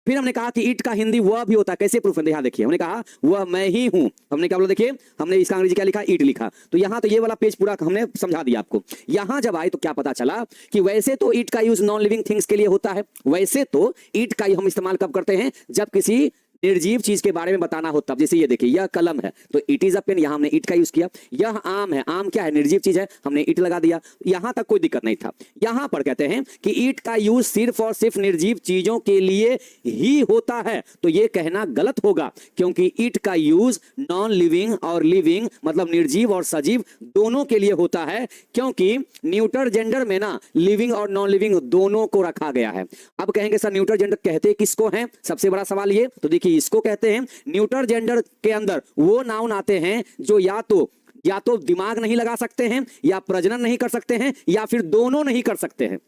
A: फिर हमने कहा कि ईट का हिंदी वह भी होता है, कैसे प्रूफ है, यहाँ देखिए हमने कहा वह मैं ही हूं, हमने क्या बोला, देखिए हमने इसका अंग्रेजी क्या लिखा, ईट लिखा। तो यहाँ तो ये वाला पेज पूरा हमने समझा दिया आपको। यहाँ जब आए तो क्या पता चला कि वैसे तो ईट का यूज नॉन लिविंग थिंग्स के लिए होता है, वैसे तो ईट का हम इस्तेमाल कब करते हैं, जब किसी निर्जीव चीज के बारे में बताना हो तब। जैसे ये देखिए यह कलम है तो इट इज अ पेन, यहां हमने इट का यूज किया। यह आम है, आम क्या है, निर्जीव चीज है, हमने इट लगा दिया। यहां तक कोई दिक्कत नहीं था। यहां पर कहते हैं कि ईट का यूज सिर्फ और सिर्फ निर्जीव चीजों के लिए ही होता है, तो यह कहना गलत होगा, क्योंकि ईट का यूज नॉन लिविंग और लिविंग मतलब निर्जीव और सजीव दोनों के लिए होता है, क्योंकि न्यूटर जेंडर में ना लिविंग और नॉन लिविंग दोनों को रखा गया है। अब कहेंगे सर न्यूटर जेंडर कहते किसको हैं, सबसे बड़ा सवाल ये। तो देखिए इसको कहते हैं न्यूटर जेंडर के अंदर वो नाउन आते हैं जो या तो दिमाग नहीं लगा सकते हैं, या प्रजनन नहीं कर सकते हैं, या फिर दोनों नहीं कर सकते हैं।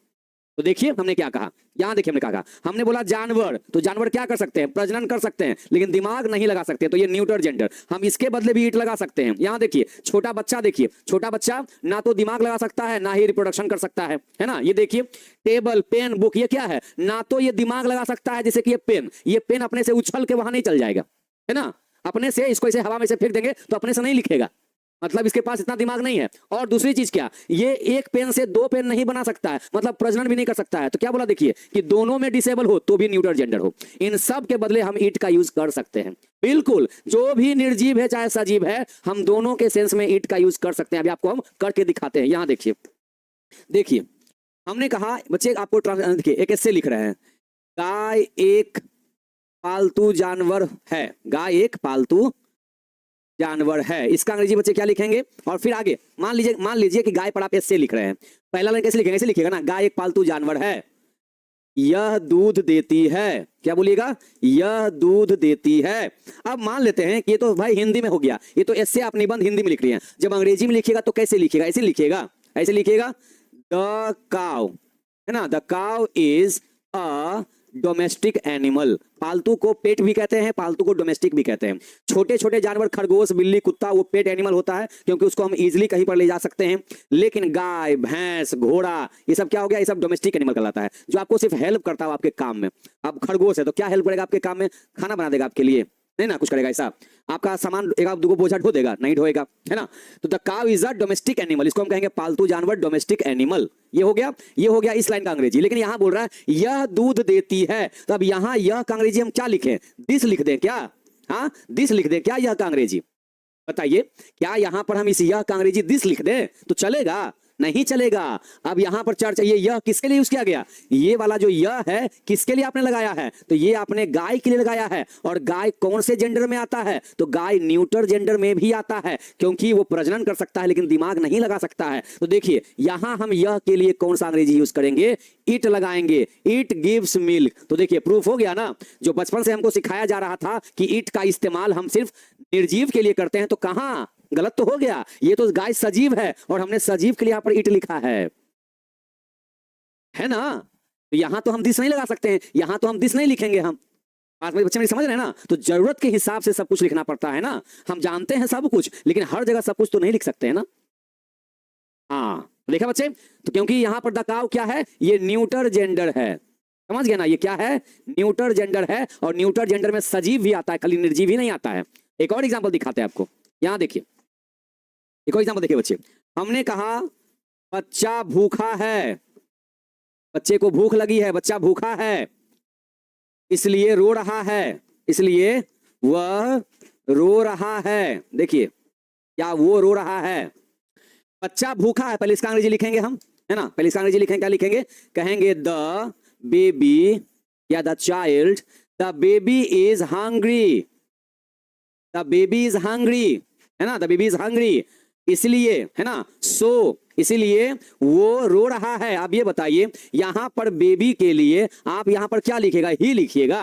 A: तो देखिए हमने क्या कहा, यहां देखिए हमने क्या कहा, हमने बोला जानवर, तो जानवर क्या कर सकते हैं, प्रजनन कर सकते हैं, लेकिन दिमाग नहीं लगा सकते, तो ये न्यूटर जेंडर। हम इसके बदले भी ईट लगा सकते हैं। यहां देखिए छोटा बच्चा, देखिए छोटा बच्चा ना तो दिमाग लगा सकता है ना ही रिप्रोडक्शन कर सकता है ना। ये देखिए टेबल, पेन, बुक, ये क्या है, ना तो ये दिमाग लगा सकता है, जैसे कि ये पेन अपने से उछल के वहां नहीं चल जाएगा, है ना, अपने से इसको ऐसे हवा में से फेंक देंगे तो अपने से नहीं लिखेगा, मतलब इसके पास इतना दिमाग नहीं है। और दूसरी चीज क्या, ये एक पेन से दो पेन नहीं बना सकता है, मतलब प्रजनन भी नहीं कर सकता है। तो क्या बोला, देखिए कि दोनों में डिसेबल हो तो भी न्यूटर जेंडर हो। इन सब के बदले हम ईट का यूज कर सकते हैं, बिल्कुल जो भी निर्जीव है चाहे सजीव है, हम दोनों के सेंस में ईट का यूज कर सकते हैं। अभी आपको हम करके दिखाते हैं। यहां देखिए हमने कहा बच्चे, आपको देखिए एक ऐसे लिख रहे हैं, गाय एक पालतू जानवर है, गाय एक पालतू जानवर है। इसका अंग्रेजी बच्चे क्या लिखेंगे, और फिर आगे मान लीजिए कि गाय पर आप ऐसे लिख रहे हैं, पहला लाइन कैसे लिखेंगे, ऐसे लिखिएगा ना, गाय एक पालतू जानवर है, यह दूध देती है। क्या बोलिएगा, यह दूध देती है। अब मान लेते हैं कि ये तो भाई हिंदी में हो गया, ये तो ऐसे आप निबंध हिंदी में लिख रहे हैं। जब अंग्रेजी में लिखिएगा तो कैसे लिखिएगा, ऐसे लिखिएगा द काउ, है ना, the cow is a domestic animal. पालतू को पेट भी कहते हैं, पालतू को डोमेस्टिक भी कहते हैं। छोटे छोटे जानवर, खरगोश, बिल्ली, कुत्ता, वो पेट एनिमल होता है, क्योंकि उसको हम इजीली कहीं पर ले जा सकते हैं। लेकिन गाय, भैंस, घोड़ा, ये सब क्या हो गया, ये सब डोमेस्टिक एनिमल कहलाता है, जो आपको सिर्फ हेल्प करता है आपके काम में। अब खरगोश है तो क्या हेल्प करेगा आपके काम में, खाना बना देगा आपके लिए, नहीं ना कुछ करेगा ऐसा, आपका सामान एक आप दो बोझा ढो देगा, नहीं ढोएगा, है ना। तो the cow is a domestic animal, इसको हम कहेंगे पालतू जानवर, डोमेस्टिक एनिमल। ये हो गया इस लाइन का अंग्रेजी। लेकिन यहां बोल रहा है यह दूध देती है, तो अब यहां यह का अंग्रेजी हम क्या लिखें, दिस लिख दें क्या, हाँ दिस लिख दें क्या यह का अंग्रेजी, बताइए क्या यहां पर हम इस यह का अंग्रेजी दिस लिख दें तो चलेगा, नहीं चलेगा। अब यहां पर चर्चा, ये यह किसके लिए यूज किया गया, ये वाला जो यह है किसके लिए आपने लगाया है, तो ये आपने गाय के लिए लगाया है। और गाय कौन से जेंडर में आता है, तो गाय न्यूटर जेंडर में भी आता है, क्योंकि वो प्रजनन कर सकता है लेकिन दिमाग नहीं लगा सकता है। तो देखिए यहां हम यह के लिए कौन सा अंग्रेजी यूज करेंगे, इट लगाएंगे, इट गिव्स मिल्क। तो देखिए प्रूफ हो गया ना, जो बचपन से हमको सिखाया जा रहा था कि इट का इस्तेमाल हम सिर्फ निर्जीव के लिए करते हैं, तो कहां गलत तो हो गया। ये तो गाय सजीव है और हमने सजीव के लिए यहां पर इट लिखा है ना। तो यहां तो हम दिस नहीं लगा सकते हैं, यहां तो हम दिस नहीं लिखेंगे। हम आज मेरे बच्चे मेरी समझ रहे हैं ना, तो जरूरत के हिसाब से सब कुछ लिखना पड़ता है ना। हम जानते हैं सब कुछ, लेकिन हर जगह सब कुछ तो नहीं लिख सकते हैं ना। हाँ देखा बच्चे, तो क्योंकि यहां पर द काउ क्या है, ये न्यूटर जेंडर है, समझ गए ना, ये क्या है, न्यूटर जेंडर है। और न्यूटर जेंडर में सजीव भी आता है, खाली निर्जीव ही नहीं आता है। एक और एग्जाम्पल दिखाते हैं आपको, यहां देखिए एक और एग्जाम्पल देखिए बच्चे। हमने कहा बच्चा भूखा है, बच्चे को भूख लगी है, बच्चा भूखा है इसलिए रो रहा है, इसलिए वह रो रहा है। देखिए क्या वो रो रहा है, बच्चा भूखा है, पहले इसका अंग्रेजी लिखेंगे हम, है ना, पहले इसका अंग्रेजी लिखेंगे, क्या लिखेंगे, कहेंगे द बेबी या the child, the baby is hungry, the baby is hungry, है ना, द बेबी इज हंग्री इसलिए, है ना, सो इसलिए वो रो रहा है। अब ये बताइए यहां पर बेबी के लिए आप यहां पर क्या लिखेगा, ही लिखिएगा,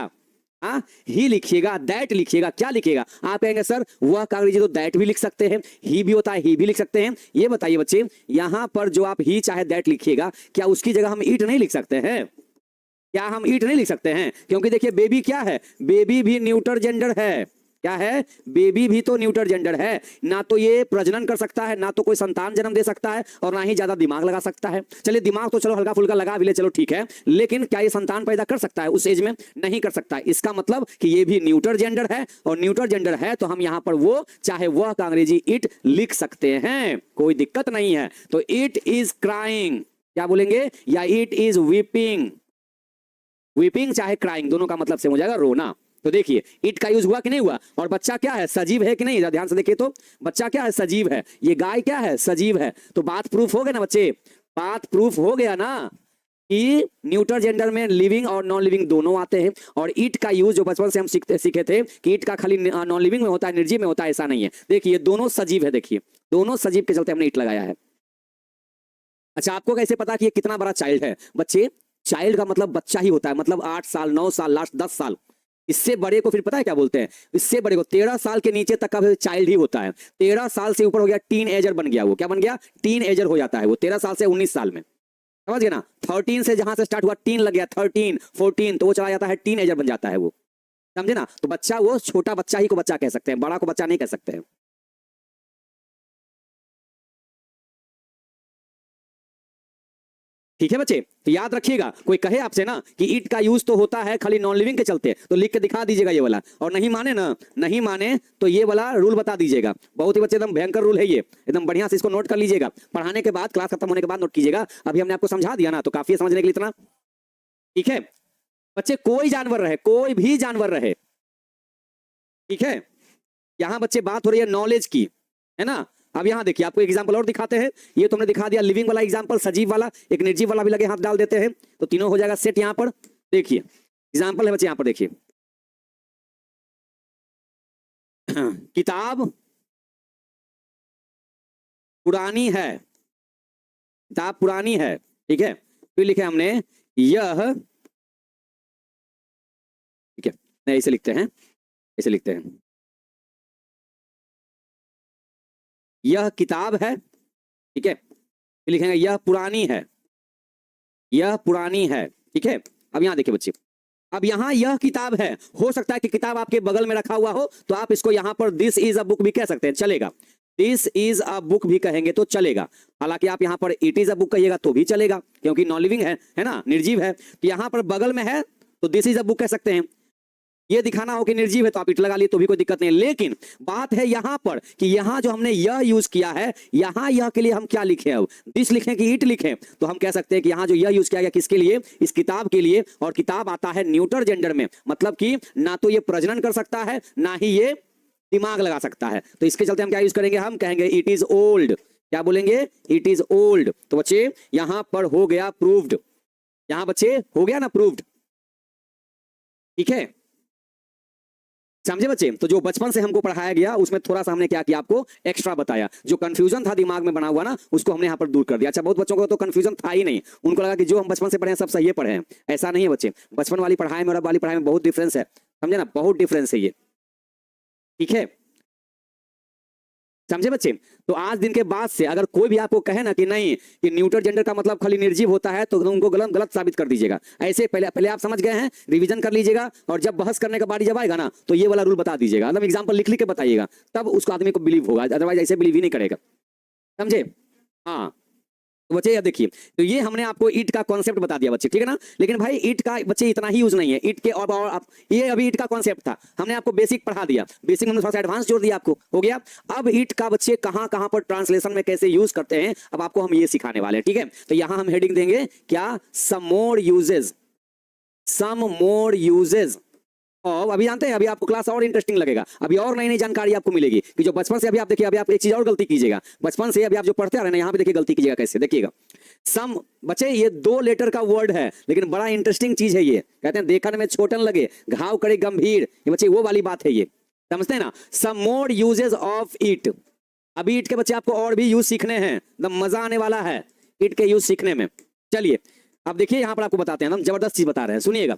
A: हाँ ही लिखिएगा, दैट लिखिएगा, क्या लिखिएगा, आप कहेंगे सर वह का अंग्रेजी तो दैट भी लिख सकते हैं, ही भी होता है, ही भी लिख सकते हैं। ये बताइए बच्चे यहां पर जो आप ही चाहे दैट लिखिएगा, क्या उसकी जगह हम ईट नहीं लिख सकते हैं, क्या हम ईट नहीं लिख सकते हैं, क्योंकि देखिए बेबी क्या है, बेबी भी न्यूटर जेंडर है, क्या है, बेबी भी तो न्यूटर जेंडर है, ना तो ये प्रजनन कर सकता है, ना तो कोई संतान जन्म दे सकता है, और ना ही ज्यादा दिमाग लगा सकता है। चलिए दिमाग तो चलो हल्का फुल्का लगा भी ले, चलो ठीक है, लेकिन क्या ये संतान पैदा कर सकता है उस एज में? नहीं कर सकता है। इसका मतलब कि ये भी न्यूटर जेंडर है, और न्यूटर जेंडर है तो हम यहां पर वो चाहे वह का अंग्रेजी इट लिख सकते हैं, कोई दिक्कत नहीं है। तो इट इज क्राइंग, क्या बोलेंगे, या इट इज वीपिंग। वीपिंग चाहे क्राइंग दोनों का मतलब सेम हो जाएगा, रोना। तो देखिए इट का यूज हुआ कि नहीं हुआ, और बच्चा क्या है, सजीव है कि नहीं, ध्यान से देखिए तो बच्चा क्या है, सजीव है, ये गाय क्या है, सजीव है। तो बात प्रूफ हो गया ना बच्चे, बात प्रूफ हो गया ना कि न्यूटर जेंडर में लिविंग और नॉन लिविंग दोनों आते हैं। और ईट का यूज जो बचपन से हम सीखे थे कि ईट का खाली नॉन लिविंग में होता है, निर्जीव में होता है, ऐसा नहीं है। देखिए दोनों सजीव है, देखिए दोनों सजीव के चलते हमने ईट लगाया है। अच्छा आपको कैसे पता कि ये कितना बड़ा चाइल्ड है? बच्चे, चाइल्ड का मतलब बच्चा ही होता है, मतलब 8 साल 9 साल लास्ट 10 साल। इससे बड़े को फिर पता है क्या बोलते हैं, इससे बड़े को 13 साल के नीचे तक का चाइल्ड ही होता है। 13 साल से ऊपर हो गया टीन एजर बन गया, वो क्या बन गया, टीन एजर हो जाता है वो 13 साल से 19 साल में, समझ गए ना। 13 से जहां से स्टार्ट हुआ टीन लग गया, 13 14 तो वो चला जाता है टीन एजर बन जाता है वो, समझे ना। तो बच्चा वो छोटा बच्चा ही को बच्चा कह सकते हैं, बड़ा को बच्चा नहीं कह सकते हैं। ठीक है बच्चे, तो याद रखिएगा, कोई कहे आपसे ना कि ईट का यूज तो होता है खाली नॉन लिविंग के चलते, तो लिख के दिखा दीजिएगा ये वाला, और नहीं माने ना, नहीं माने तो ये वाला रूल बता दीजिएगा। बहुत ही बच्चे एकदम भयंकर रूल है ये, एकदम बढ़िया से इसको नोट कर लीजिएगा, पढ़ाने के बाद क्लास खत्म होने के बाद नोट कीजिएगा। अभी हमने आपको समझा दिया ना, तो काफी है समझने के लिए इतना, ठीक है बच्चे। कोई जानवर रहे, कोई भी जानवर रहे, ठीक है, यहां बच्चे बात हो रही है नॉलेज की, है ना। अब यहां देखिए आपको एक एग्जांपल और दिखाते हैं, ये तुमने दिखा दिया लिविंग वाला एग्जांपल, सजीव वाला, एक निर्जीव वाला भी लगे हाथ डाल देते हैं, तो तीनों हो जाएगा सेट। यहां पर देखिए एग्जांपल है बच्चे, यहां पर देखिए किताब पुरानी है, किताब पुरानी है, ठीक है। फिर लिखे हमने यह, ठीक है, नहीं ऐसे लिखते हैं, ऐसे लिखते हैं, यह किताब है, ठीक है। फिर लिखेंगे यह पुरानी है, यह पुरानी है, ठीक है। अब यहां देखिए बच्चे, अब यहां यह किताब है, हो सकता है कि किताब आपके बगल में रखा हुआ हो, तो आप इसको यहां पर दिस इज अ बुक भी कह सकते हैं, चलेगा। दिस इज अ बुक भी कहेंगे तो चलेगा। हालांकि आप यहां पर इट इज अ बुक कहिएगा तो भी चलेगा, क्योंकि नॉन लिविंग है ना, निर्जीव है। तो यहां पर बगल में है तो दिस इज अ बुक कह सकते हैं। ये दिखाना हो कि निर्जीव है तो आप इट लगा लिए तो भी कोई दिक्कत नहीं। लेकिन बात है यहां पर कि यहां जो हमने यह यूज किया है, यहां यह के लिए हम क्या लिखे, अब दिस लिखें कि इट लिखें, तो हम कह सकते हैं कि यहां जो यह यूज किया गया किसके लिए, इस किताब के लिए। और किताब आता है न्यूटर जेंडर में, मतलब कि ना तो ये प्रजनन कर सकता है, ना ही ये दिमाग लगा सकता है। तो इसके चलते हम क्या यूज करेंगे, हम कहेंगे इट इज ओल्ड। क्या बोलेंगे, इट इज ओल्ड। तो बच्चे यहां पर हो गया प्रूव्ड, यहां बच्चे हो गया ना प्रूव्ड, ठीक है, समझे बच्चे। तो जो बचपन से हमको पढ़ाया गया उसमें थोड़ा सा हमने क्या किया, आपको एक्स्ट्रा बताया, जो कंफ्यूजन था दिमाग में बना हुआ ना, उसको हमने यहाँ पर दूर कर दिया। अच्छा बहुत बच्चों को तो कंफ्यूजन था ही नहीं, उनको लगा कि जो हम बचपन से पढ़े हैं सब सही पढ़े हैं, ऐसा नहीं है बच्चे। बचपन वाली पढ़ाई में और अब वाली पढ़ाई में बहुत डिफरेंस है, समझे ना, बहुत डिफरेंस है ये, ठीक है, समझे बच्चे। तो आज दिन के बाद से अगर कोई भी आपको कहे ना कि नहीं कि न्यूटर जेंडर का मतलब खाली निर्जीव होता है, तो उनको गलत गलत साबित कर दीजिएगा। ऐसे पहले पहले आप समझ गए हैं, रिवीजन कर लीजिएगा, और जब बहस करने का बारी जब आएगा ना, तो ये वाला रूल बता दीजिएगा, मतलब एग्जांपल लिख लिख के बताइएगा, तब उसको आदमी को बिलीव होगा, अदरवाइज ऐसे बिलीव ही नहीं करेगा, समझे। हाँ तो बच्चे ये देखिए, तो ये हमने आपको ईट का कॉन्सेप्ट बता दिया बच्चे, ठीक है ना। लेकिन भाई ईट का बच्चे इतना ही यूज नहीं है, ईट के और आप ये अभी ईट का कॉन्सेप्ट था, हमने आपको बेसिक पढ़ा दिया, बेसिक में थोड़ा सा एडवांस जोड़ दिया आपको, हो गया। अब ईट का बच्चे कहां कहां पर ट्रांसलेशन में कैसे यूज करते हैं, अब आपको हम ये सिखाने वाले हैं, ठीक है। तो यहां हम हेडिंग देंगे क्या, सम मोर यूजेस, सम मोर यूजेस। और अभी जानते हैं, अभी आपको क्लास और इंटरेस्टिंग लगेगा, अभी और नई नई जानकारी आपको मिलेगी कि जो बचपन से अभी आप देखिए, अभी आप एक चीज और गलती कीजिएगा, बचपन से अभी आप जो पढ़ते आ रहे हैं यहाँ पे देखिए गलती कीजिएगा कैसे, देखिएगा। सम बच्चे ये 2 लेटर का वर्ड है, लेकिन बड़ा इंटरेस्टिंग चीज है ये, कहते हैं देखने में छोटन लगे घाव करे गंभीर, ये बच्चे वो वाली बात है ये, समझते हैं ना। सम मोर यूजेस ऑफ इट, अभी इट के बच्चे आपको और भी यूज सीखने हैं, एकदम मजा आने वाला है इट के यूज सीखने में। चलिए अब देखिए यहाँ पर आपको बताते हैं, हम जबरदस्त चीज बता रहे हैं, सुनिएगा,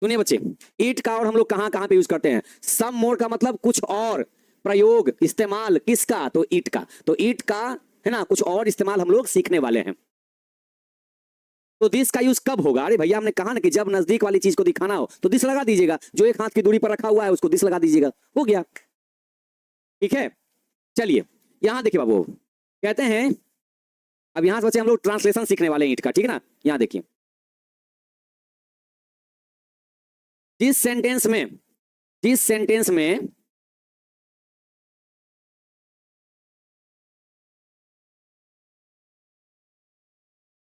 A: सुनिए बच्चे। ईट का और हम लोग कहां कहां पे यूज करते हैं, सम मोर का मतलब कुछ और प्रयोग इस्तेमाल किसका, तो ईट का, तो ईट का है ना कुछ और इस्तेमाल हम लोग सीखने वाले हैं। तो दिस का यूज कब होगा? अरे भैया हमने कहा ना कि जब नजदीक वाली चीज को दिखाना हो तो दिस लगा दीजिएगा, जो एक हाथ की दूरी पर रखा हुआ है उसको दिस लगा दीजिएगा, हो गया। ठीक है, चलिए यहां देखिए बाबू, कहते हैं अब यहां से बच्चे हम लोग ट्रांसलेशन सीखने वाले हैं ईंट का, ठीक है ना। यहां देखिए, जिस सेंटेंस में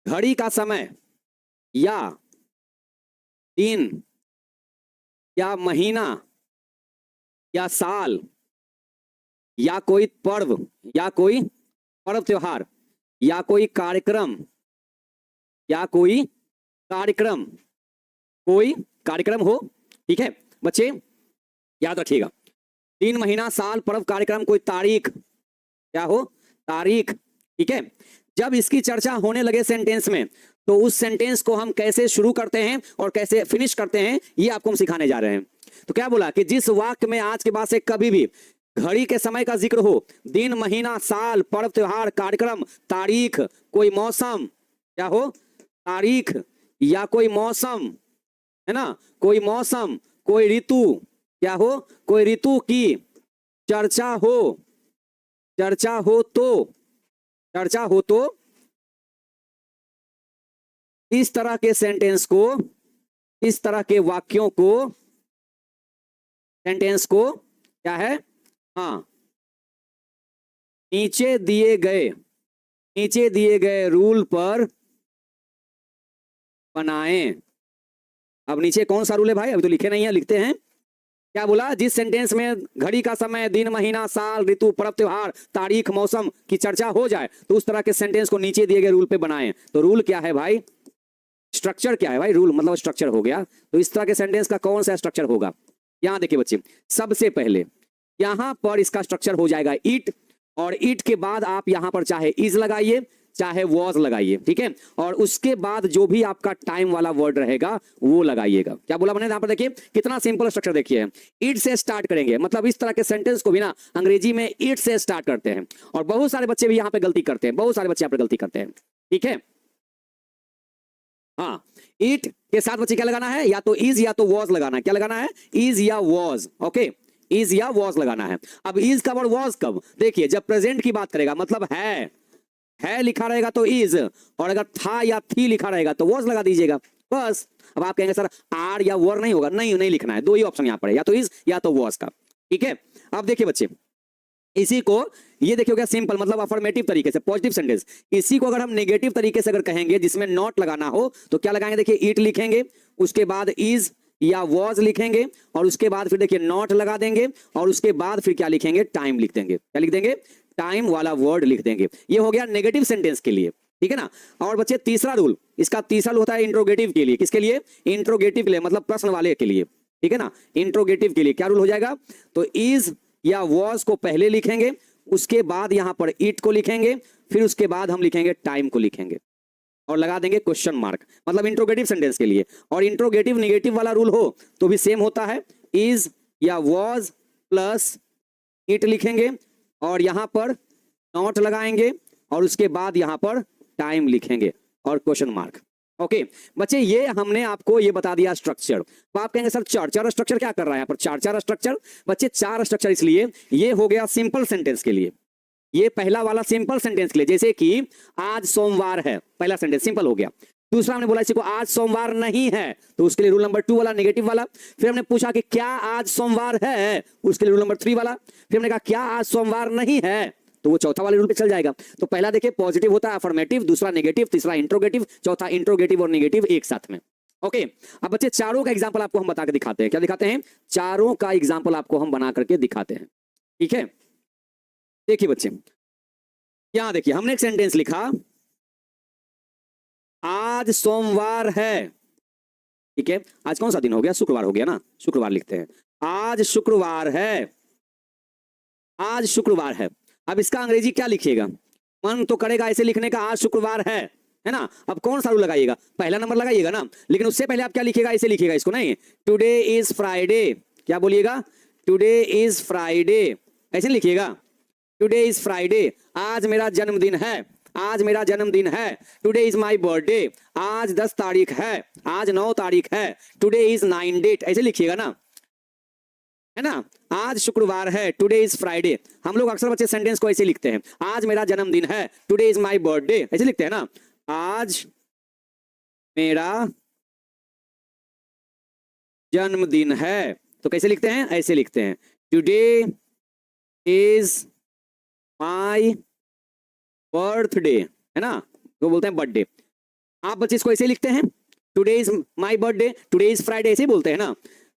A: घड़ी का समय या दिन या महीना या साल या कोई पर्व त्योहार या कोई कार्यक्रम हो, ठीक है बच्चे, याद रखिएगा। दिन महीना साल पर्व कार्यक्रम कोई तारीख, क्या हो? तारीख, ठीक है। जब इसकी चर्चा होने लगे सेंटेंस में तो उस सेंटेंस को हम कैसे शुरू करते हैं और कैसे फिनिश करते हैं ये आपको हम सिखाने जा रहे हैं। तो क्या बोला कि जिस वाक्य में आज के बाद से कभी भी घड़ी के समय का जिक्र हो, दिन महीना साल पर्व त्योहार कार्यक्रम तारीख कोई मौसम, क्या हो? तारीख या कोई मौसम, है ना, कोई मौसम कोई ऋतु, क्या हो? कोई ऋतु की चर्चा हो तो इस तरह के सेंटेंस को, इस तरह के वाक्यों को, सेंटेंस को क्या है? हाँ, नीचे दिए गए रूल पर बनाएं। अब नीचे कौन सा रूल है भाई? अभी तो लिखे नहीं है, लिखते हैं। क्या बोला? जिस सेंटेंस में घड़ी का समय दिन महीना साल ऋतु पर्व त्योहार तारीख मौसम की चर्चा हो जाए तो उस तरह के सेंटेंस को नीचे दिए गए रूल पे बनाएं। तो रूल क्या है भाई? स्ट्रक्चर क्या है भाई? रूल मतलब स्ट्रक्चर हो गया। तो इस तरह के सेंटेंस का कौन सा स्ट्रक्चर होगा? यहां देखिए बच्चे, सबसे पहले यहां पर इसका स्ट्रक्चर हो जाएगा इट, और इट के बाद आप यहां पर चाहे इज लगाइए चाहे वॉज लगाइए, ठीक है। और उसके बाद जो भी आपका टाइम वाला वर्ड रहेगा वो लगाइएगा। क्या बोला मैंने? यहां पर देखिए कितना सिंपल स्ट्रक्चर देखिए, इट से स्टार्ट करेंगे, मतलब इस तरह के सेंटेंस को भी ना अंग्रेजी में इट से स्टार्ट करते हैं, और बहुत सारे बच्चे भी यहां पे गलती करते हैं, बहुत सारे बच्चे यहां पे गलती करते हैं, ठीक है। हाँ, इट के साथ बच्चे क्या लगाना है? या तो इज या तो वॉज लगाना है। क्या लगाना है? इज या वॉज, ओके, इज या वॉज लगाना है। अब इज कब और वॉज कब? देखिए जब प्रेजेंट की बात करेगा, मतलब है लिखा रहेगा तो इज, और अगर था या थी लिखा रहेगा तो वॉज लगा दीजिएगा, बस। अब आप कहेंगे सर आर या वर नहीं होगा, नहीं लिखना है, दो ही ऑप्शन यहां पर है, या तो इज या तो वॉज का, ठीक है। अब देखिए बच्चे, इसी को ये देखिए क्या सिंपल, मतलब अफर्मेटिव तरीके से पॉजिटिव सेंटेंस। इसी को अगर हम नेगेटिव तरीके से अगर कहेंगे जिसमें नॉट लगाना हो तो क्या लगाएंगे? देखिए इट लिखेंगे, उसके बाद इज या वॉज लिखेंगे, और उसके बाद फिर देखिए नॉट लगा देंगे, और उसके बाद फिर क्या लिखेंगे? टाइम लिख देंगे। क्या लिख देंगे? टाइम वाला वर्ड लिख देंगे। ये हो गया नेगेटिव सेंटेंस के लिए, ठीक है ना। और बच्चे तीसरा रूल, इसका तीसरा रूल होता है इंट्रोगेटिव के लिए। किसके लिए? इंट्रोगेटिव के लिए, मतलब प्रश्न वाले के लिए, ठीक है ना। इंट्रोगेटिव के लिए क्या रूल हो जाएगा? तो इज या वॉज को पहले लिखेंगे, उसके बाद यहां पर इट को लिखेंगे, फिर उसके बाद हम लिखेंगे टाइम को लिखेंगे, और लगा देंगे क्वेश्चन मार्क, मतलब इंट्रोगेटिव सेंटेंस के लिए। और इंट्रोगेटिव नेगेटिव वाला रूल हो तो भी सेम होता है, इज या वॉज प्लस इट लिखेंगे, और यहां पर नॉट लगाएंगे, और उसके बाद यहां पर टाइम लिखेंगे और क्वेश्चन मार्क, ओके बच्चे। ये हमने आपको ये बता दिया स्ट्रक्चर। तो आप कहेंगे सर चार स्ट्रक्चर क्या कर रहा है यहाँ पर? चार स्ट्रक्चर बच्चे, चार स्ट्रक्चर इसलिए ये हो गया सिंपल सेंटेंस के लिए, ये पहला वाला सिंपल सेंटेंस के लिए, जैसे कि आज सोमवार है, पहला सेंटेंस सिंपल हो गया। दूसरा हमने बोला इसी को आज सोमवार नहीं है, तो उसके लिए रूल नंबर 2 वाला नेगेटिव वाला। फिर हमने पूछा कि क्या आज सोमवार है, उसके लिए रूल नंबर 3 वाला। फिर हमने कहा क्या आज सोमवार नहीं है, तो वो चौथा वाले रूल पे चल जाएगा। तो पहला देखिए पॉजिटिव होता है अफर्मेटिव, दूसरा नेगेटिव, तीसरा इंट्रोगेटिव, चौथा इंट्रोगेटिव और नेगेटिव एक साथ में, ओके। अब बच्चे चारों का एग्जांपल आपको हम बता के दिखाते हैं। क्या दिखाते हैं? चारों का एग्जांपल आपको हम बना करके दिखाते हैं, ठीक है। देखिए बच्चे, यहां देखिए हमने एक सेंटेंस लिखा, आज सोमवार है, ठीक है। आज कौन सा दिन हो गया? शुक्रवार हो गया ना, शुक्रवार लिखते हैं। आज शुक्रवार है, आज शुक्रवार है। अब इसका अंग्रेजी क्या लिखिएगा? मन तो करेगा ऐसे लिखने का, आज शुक्रवार है ना। अब कौन सा रूल लगाइएगा? पहला नंबर लगाइएगा ना, लेकिन उससे पहले आप क्या लिखिएगा? ऐसे लिखिएगा इसको, नहीं, टुडे इज फ्राइडे। क्या बोलिएगा? टुडे इज फ्राइडे, ऐसे लिखिएगा, टुडे इज फ्राइडे, आज मेरा जन्मदिन है, आज मेरा जन्मदिन है, टुडे इज माय बर्थडे। आज 10 तारीख है, आज 9 तारीख है, टुडे इज 9 डेट, ऐसे लिखिएगा ना, है ना। आज शुक्रवार है, टुडे इज फ्राइडे। हम लोग अक्सर बच्चे सेंटेंस को ऐसे लिखते हैं, आज मेरा जन्मदिन है, टुडे इज माय बर्थडे, ऐसे लिखते हैं ना। आज मेरा जन्मदिन है, तो कैसे लिखते हैं, ऐसे लिखते हैं, टुडे इज माय बर्थडे, है ना, तो बोलते हैं बर्थडे। आप बच्चे इसको ऐसे लिखते हैं, today is my birthday, today is Friday, ऐसे बोलते हैं ना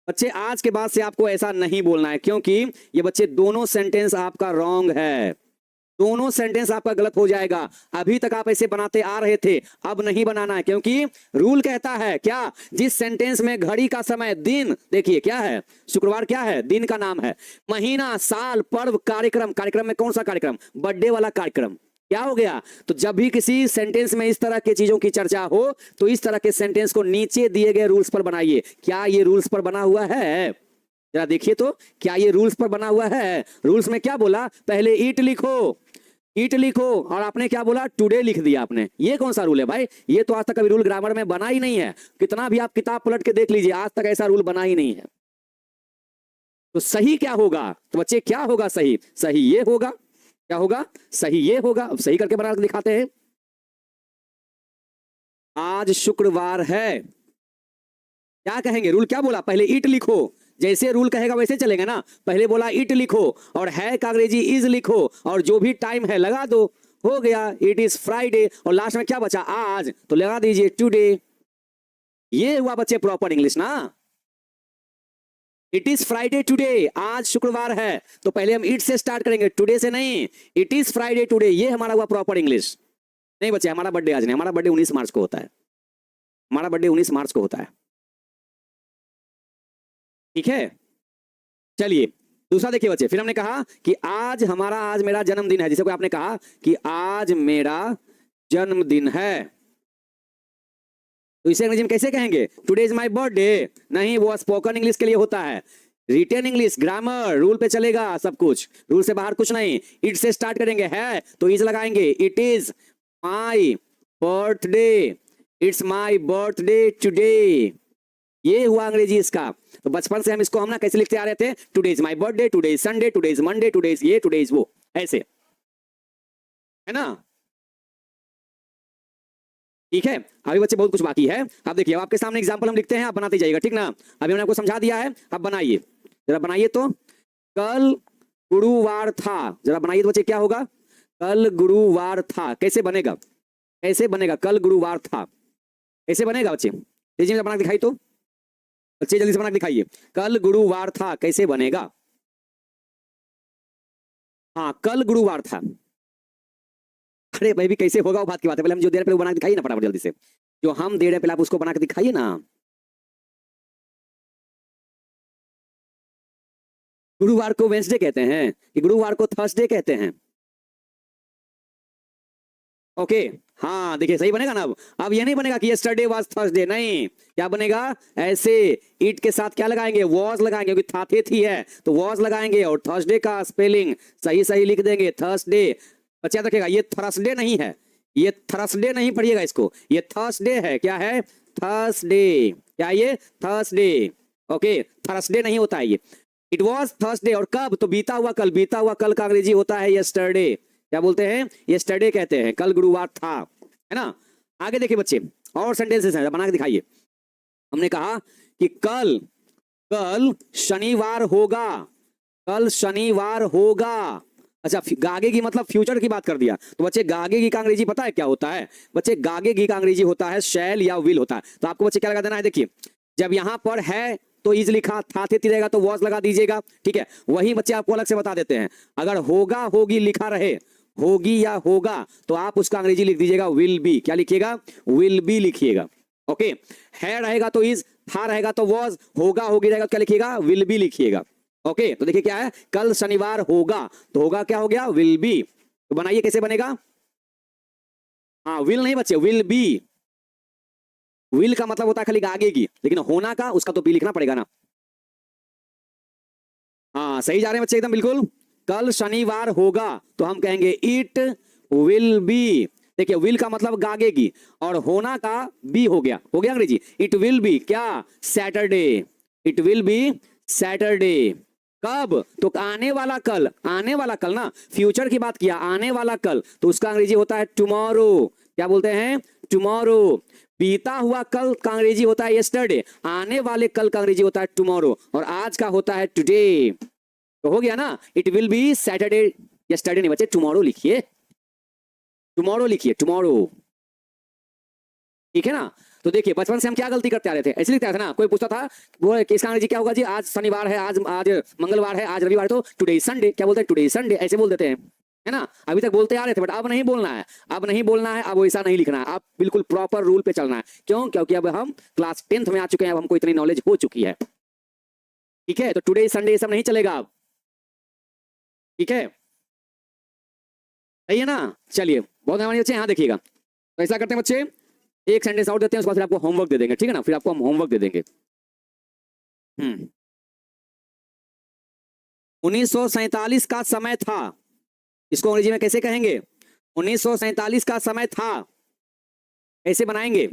A: बच्चे। आज के बाद से आपको ऐसा नहीं बोलना है, क्योंकि ये बच्चे दोनों सेंटेंस आपका रॉन्ग है, दोनों सेंटेंस आपका गलत हो जाएगा। अभी तक आप ऐसे बनाते आ रहे थे, अब नहीं बनाना है, क्योंकि रूल कहता है क्या, जिस सेंटेंस में घड़ी का समय, दिन, देखिए क्या है, शुक्रवार क्या है, दिन का नाम है, महीना, साल, पर्व, कार्यक्रम, कार्यक्रम में कौन सा कार्यक्रम, बर्थडे वाला कार्यक्रम, क्या हो गया। तो जब भी किसी सेंटेंस में इस तरह की चीजों की चर्चा हो, तो इस तरह के सेंटेंस को नीचे दिए गए रूल्स पर बनाइए। क्या ये रूल्स पर बना हुआ है, जरा देखिए तो, क्या ये रूल्स पर बना हुआ है। रूल्स में क्या बोला, पहले ईट लिखो, ईट लिखो, और आपने क्या बोला, टुडे लिख दिया आपने। ये कौन सा रूल है भाई, ये तो आज तक कभी रूल ग्रामर में बना ही नहीं है। कितना भी आप किताब पलट के देख लीजिए, आज तक ऐसा रूल बना ही नहीं है। तो सही क्या होगा, तो बच्चे क्या होगा सही, सही ये होगा, क्या होगा, सही ये होगा। अब सही करके बना दिखाते हैं। आज शुक्रवार है, क्या कहेंगे, रूल क्या बोला, पहले ईट लिखो, जैसे रूल कहेगा वैसे चलेगा ना। पहले बोला ईट लिखो, और है का अंग्रेजी इज लिखो, और जो भी टाइम है लगा दो, हो गया, इट इज फ्राइडे। और लास्ट में क्या बचा, आज, तो लगा दीजिए टुडे। ये हुआ बच्चे प्रॉपर इंग्लिश ना। इट इज फ्राइडे टुडे, आज शुक्रवार है, तो पहले हम इट से स्टार्ट करेंगे, टुडे से नहीं। इट इज फ्राइडे टुडे, ये हमारा हुआ प्रॉपर इंग्लिश। नहीं बच्चे, हमारा बर्थडे आज नहीं, हमारा बर्थडे 19 मार्च को होता है, हमारा बर्थडे 19 मार्च को होता है, ठीक है। चलिए दूसरा देखिए बच्चे, फिर हमने कहा कि आज मेरा जन्मदिन है। जैसे कोई आपने कहा कि आज मेरा जन्मदिन है, तो इसे अंग्रेजी में कैसे कहेंगे, टुडे इज माय बर्थडे। नहीं, वो स्पोकन इंग्लिश के लिए होता है, रिटन इंग्लिश, ग्रामर, रूल पे चलेगा सब कुछ, रूल से बाहर कुछ नहीं। इट से स्टार्ट करेंगे, है तो इज लगाएंगे, it is my birthday, it's my birthday today, ये हुआ अंग्रेजी इसका। तो बचपन से हम ना कैसे लिखते आ रहे थे, today is my birthday, today is Sunday, today is Monday, today is ये, टुडे इज वो, ऐसे, है ना, ठीक है। अभी बच्चे बहुत कुछ बाकी है। अब देखिए, अब आपके सामने एग्जांपल हम लिखते हैं, आप बनाते जाइएगा, ठीक ना। अभी मैंने आपको समझा दिया है, अब बनाइए, जरा बनाइए तो। कल गुरुवार था, जरा बनाइए तो बच्चे, क्या होगा, कल गुरुवार था, कैसे बनेगा, कैसे बनेगा, कल गुरुवार था, कैसे बनेगा बच्चे, तेजी से बना दिखाई तो, बच्चे जल्दी से बना दिखाइए, कल गुरुवार था कैसे बनेगा। हाँ, कल गुरुवार था। अरे भाई भी कैसे होगा वो बात की बात है, पहले हम जो दे रहे हैं पहले बना के दिखाइए ना फटाफट जल्दी से, जो हम दे रहे हैं पहले आप उसको बना के दिखाइए ना। गुरुवार को वेंसडे कहते हैं कि गुरुवार को थर्सडे कहते हैं, ओके। हाँ देखिए सही बनेगा ना। अब ये नहीं बनेगा कि यस्टरडे वाज थर्सडे, नहीं, क्या बनेगा, ऐसे इट के साथ क्या लगाएंगे, वॉज लगाएंगे, क्योंकि था थे थी है तो वॉज लगाएंगे, और थर्सडे का स्पेलिंग सही सही लिख देंगे, थर्सडे। बच्चा याद रखिएगा, ये थर्सडे नहीं है, ये थर्सडे नहीं पढ़िएगा इसको, ये थर्सडे है, क्या है, थर्सडे, क्या ये, थर्सडे, ओके, थर्सडे नहीं होता है ये। इट वॉज थर्सडे, और कब, तो बीता हुआ कल, बीता हुआ कल का अंग्रेजी होता है यस्टरडे, क्या बोलते हैं, यस्टरडे कहते हैं, कल गुरुवार था, है ना। आगे देखिए बच्चे, और सेंटेंसेस हैं, बना के दिखाइए। हमने कहा कि कल, कल शनिवार होगा, कल शनिवार होगा। अच्छा, गागे की मतलब फ्यूचर की बात कर दिया, तो बच्चे गागे की का अंग्रेजी पता है क्या होता है, बच्चे गागे की का अंग्रेजी होता है शैल या विल होता है। तो आपको बच्चे क्या लगा देना है, देखिए जब यहां पर है तो इज लिखा, था थे रहेगा तो वॉज लगा दीजिएगा, ठीक है। वही बच्चे आपको अलग से बता देते हैं, अगर होगा होगी लिखा रहे, होगी या होगा, तो आप उसका अंग्रेजी लिख दीजिएगा विल बी, क्या लिखिएगा, विल बी लिखिएगा, ओके। है रहेगा तो इज, था रहेगा तो वॉज, होगा होगी रहेगा तो क्या लिखिएगा, विल बी लिखिएगा, ओके। तो देखिए क्या है, कल शनिवार होगा, तो होगा क्या हो गया, विल बी। तो बनाइए कैसे बनेगा, हाँ विल नहीं बच्चे, विल बी। विल का मतलब होता है खाली आगे की, लेकिन होना का उसका तो बी लिखना पड़ेगा ना। हाँ सही जा रहे हैं बच्चे एकदम बिल्कुल। कल शनिवार होगा तो हम कहेंगे इट विल बी। देखिए विल का मतलब गागेगी और होना का बी हो गया अंग्रेजी। इट विल बी क्या, Saturday. It will be Saturday. कब, तो आने वाला कल, आने वाला कल ना, फ्यूचर की बात किया, आने वाला कल, तो उसका अंग्रेजी होता है टुमारो। क्या बोलते हैं, टुमारो। बीता हुआ कल का अंग्रेजी होता है यस्टरडे, आने वाले कल का अंग्रेजी होता है टुमारो, और आज का होता है टुडे। तो हो गया ना, it will be Saturday. Yesterday नहीं बच्चे, टुमारो लिखिए, टुमारो लिखिए, टुमारो। ठीक है ना। तो देखिए बचपन से हम क्या गलती करते आ रहे थे, ऐसे लिखते थे ना, कोई पूछता था वो इसका अंग्रेजी क्या होगा जी, आज शनिवार है, आज आज मंगलवार है, आज रविवार है, तो टुडे इज संडे। क्या बोलते हैं, टुडे इज संडे, ऐसे बोल देते हैं, है ना। अभी तक बोलते आ रहे थे, बट अब नहीं बोलना है, अब नहीं बोलना है, अब वैसा नहीं लिखना है, अब बिल्कुल प्रॉपर रूल पे चलना है। क्यों, क्योंकि अब हम क्लास 10th में आ चुके हैं, अब हमको इतनी नॉलेज हो चुकी है। ठीक है, तो टुडे इज संडे ये सब नहीं चलेगा अब। ठीक है, सही है ना। चलिए बहुत हमारे बच्चे यहाँ देखिएगा, तो ऐसा करते हैं बच्चे, एक सेंटेंस आउट देते हैं, उसके बाद फिर आपको होमवर्क दे देंगे, ठीक है ना, फिर आपको हम होमवर्क दे देंगे। 1947 का समय था, इसको अंग्रेजी में कैसे कहेंगे, 1947 का समय था, कैसे बनाएंगे।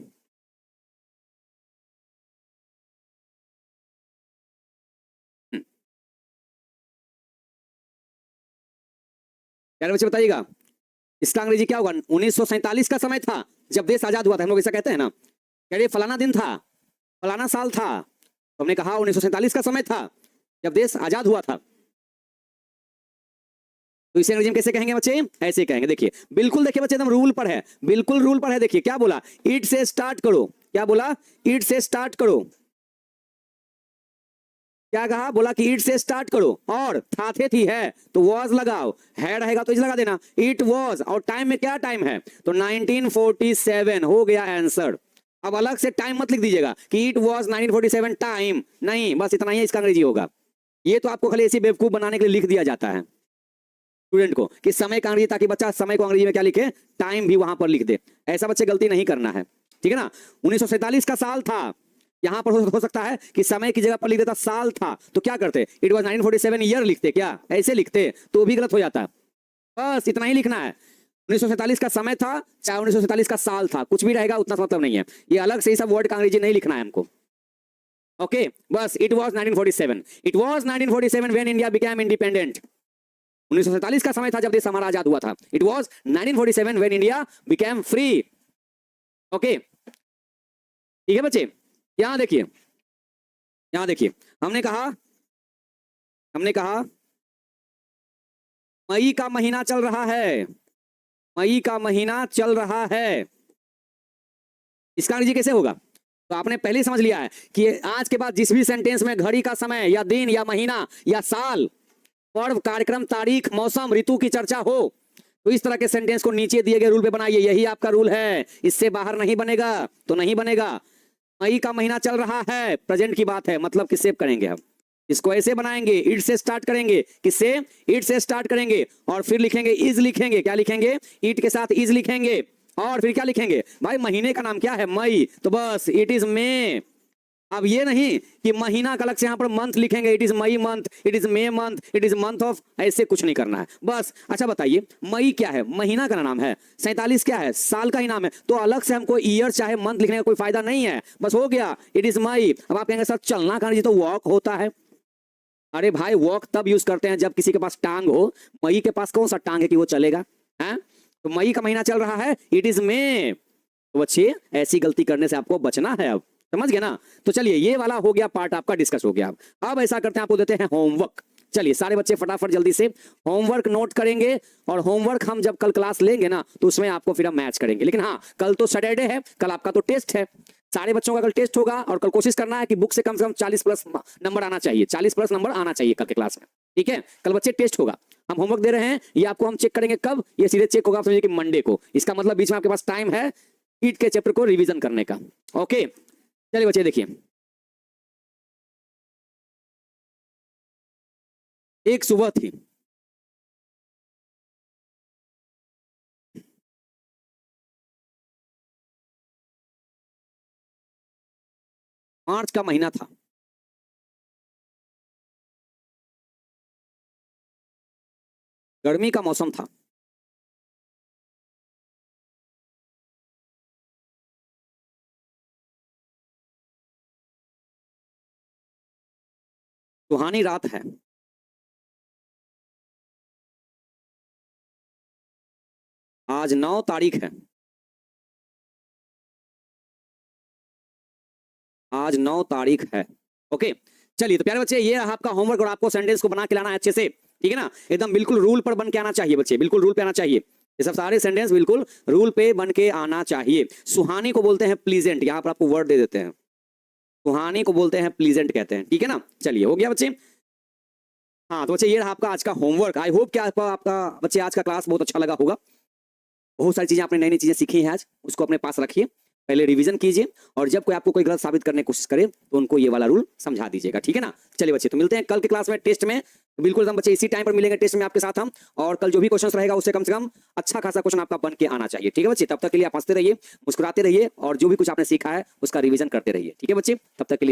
A: हम्म, प्यारे बच्चे बताइएगा, इसका अंग्रेजी क्या होगा। 1947 का समय था जब देश आजाद हुआ था, हम लोग ऐसा कहते हैं ना, कह रहे फलाना दिन था, फलाना साल था, तो हमने कहा 1947 का समय था जब देश आजाद हुआ था। तो इसे अंग्रेजी में कैसे कहेंगे बच्चे, ऐसे कहेंगे। देखिए बिल्कुल, देखिए बच्चे एकदम रूल पर है, बिल्कुल रूल पर है। देखिए क्या बोला, ईट से स्टार्ट करो, क्या बोला, ईट से स्टार्ट करो। क्या कहा, बोला कि ईट से स्टार्ट करो, और था थे थी है तो वॉज लगाओ, है रहेगा तो इस लगा देना, इट वॉज, और टाइम में क्या टाइम है, तो 1947 हो गया आंसर। अब अलग से टाइम मत लिख दीजिएगा कि इट वॉज 1947 टाइम, नहीं, बस इतना ही इसका अंग्रेजी होगा। ये तो आपको खाली ऐसी बेवकूफ बनाने के लिए लिख दिया जाता है स्टूडेंट को कि समय का अंग्रेजी, ताकि बच्चा समय को अंग्रेजी में क्या लिखे, टाइम भी वहां पर लिख दे। ऐसा बच्चे गलती नहीं करना है, ठीक है ना। 1947 का साल था, यहां पर हो सकता है कि समय की जगह पर लिख देता साल था, तो क्या करते, इट वॉज 1947 ईयर लिखते, क्या ऐसे लिखते, तो भी गलत हो जाता है। बस इतना ही लिखना है, 1947 का समय था चाहे 1947 का साल था, कुछ भी रहेगा उतना मतलब नहीं है, ये अलग से ही सब वर्ड का अंग्रेजी नहीं लिखना है हमको। ओके, बस it was 1947, it was 1947 when India became independent. 1947 का समय था जब देश हमारा आजाद हुआ था। It was 1947 when India became free. Okay, ठीक है बच्चे, यहां देखिए, यहां देखिए, हमने कहा, हमने कहा मई का महीना चल रहा है, मई का महीना चल रहा है, इसका अंग्रेजी कैसे होगा। तो आपने पहले ही समझ लिया है कि आज के बाद जिस भी सेंटेंस में घड़ी का समय या दिन या महीना या साल, पर्व, कार्यक्रम, तारीख, मौसम, ऋतु की चर्चा हो, तो इस तरह के सेंटेंस को नीचे दिए गए रूल पे बनाइए, यही आपका रूल है, इससे बाहर नहीं बनेगा, तो नहीं बनेगा। मई का महीना चल रहा है, प्रेजेंट की बात है, मतलब किससे करेंगे हम, इसको ऐसे बनाएंगे, इट से स्टार्ट करेंगे, किससे, इट से स्टार्ट करेंगे, और फिर लिखेंगे इज, लिखेंगे, क्या लिखेंगे, इट के साथ इज लिखेंगे, और फिर क्या लिखेंगे, भाई महीने का नाम क्या है, मई, तो बस इट इज मे। अब ये नहीं कि महीना का अलग से यहां पर मंथ लिखेंगे, it is May month, it is May month, it is month of, ऐसे कुछ नहीं करना है बस। अच्छा बताइए, मई क्या है, महीना का नाम है, 47 क्या है, साल का ही नाम है, तो अलग से हमको ईयर चाहे मंथ लिखने का कोई फायदा नहीं है, बस हो गया, इट इज मई। अब आप कहेंगे सर चलना का तो वॉक होता है, अरे भाई वॉक तब यूज करते हैं जब किसी के पास टांग हो, मई के पास कौन सा टांग है कि वो चलेगा, है? तो मई का महीना चल रहा है, इट इज मे। तो बच्चे ऐसी गलती करने से आपको बचना है, अब समझ गए ना। तो चलिए ये वाला हो गया पार्ट आपका डिस्कस हो गया। अब ऐसा करते हैं, आपको देते हैं होमवर्क। चलिए सारे बच्चे फटाफट जल्दी से होमवर्क नोट करेंगे, और होमवर्क हम जब कल क्लास लेंगे ना तो उसमें आपको फिर हम मैच करेंगे। लेकिन हाँ, कल तो सैटरडे है, कल आपका तो टेस्ट है, सारे बच्चों का कल टेस्ट होगा, और कल कोशिश करना है कि बुक से कम 40+ नंबर आना चाहिए, 40+ नंबर आना चाहिए कल के क्लास में, ठीक है। कल बच्चे टेस्ट होगा, हम होमवर्क दे रहे हैं, ये आपको हम चेक करेंगे कब, ये सीधे चेक होगा समझिए कि मंडे को, इसका मतलब बीच में आपके पास टाइम है ईट के चैप्टर को रिवीजन करने का। ओके, चलिए बच्चे देखिए, एक सुबह थी, मार्च का महीना था, गर्मी का मौसम था, सुहानी रात है। आज 9 तारीख है। आज 9 तारीख है। ओके, चलिए तो प्यारे बच्चे ये रहा आपका होमवर्क और आपको सेंटेंस को बना के लाना है अच्छे से, ठीक है ना, एकदम बिल्कुल रूल पर बन के आना चाहिए बच्चे, बिल्कुल रूल पे आना चाहिए। ये सब सारे सेंटेंस बिल्कुल रूल पे बन के आना चाहिए। सुहानी को बोलते हैं प्लीजेंट, यहाँ पर आपको वर्ड दे देते हैं, सुहानी को बोलते हैं प्लीजेंट कहते हैं, ठीक है ना। चलिए हो गया बच्चे। हाँ तो बच्चे ये रहा आपका आज का होमवर्क। आई होप कि आपका बच्चे आज का क्लास बहुत अच्छा लगा होगा। बहुत सारी चीजें आपने नई नई चीजें सीखी हैं आज, उसको अपने पास रखिए, पहले रिवीजन कीजिए और जब कोई आपको कोई गलत साबित करने की कोशिश करे तो उनको ये वाला रूल समझा दीजिएगा, ठीक है ना। चलिए बच्चे तो मिलते हैं कल के क्लास में टेस्ट में, बिल्कुल एकदम बच्चे इसी टाइम पर मिलेंगे टेस्ट में आपके साथ हम, और कल जो भी क्वेश्चन रहेगा उससे कम से कम अच्छा खासा क्वेश्चन आपका बन के आना चाहिए, ठीक है बच्चे। तब तक के लिए आप हंसते रहिए, मुस्कुराते रहिए और जो भी कुछ आपने सीखा है उसका रिवीजन करते रहिए, ठीक है बच्चे। तब तक के लिए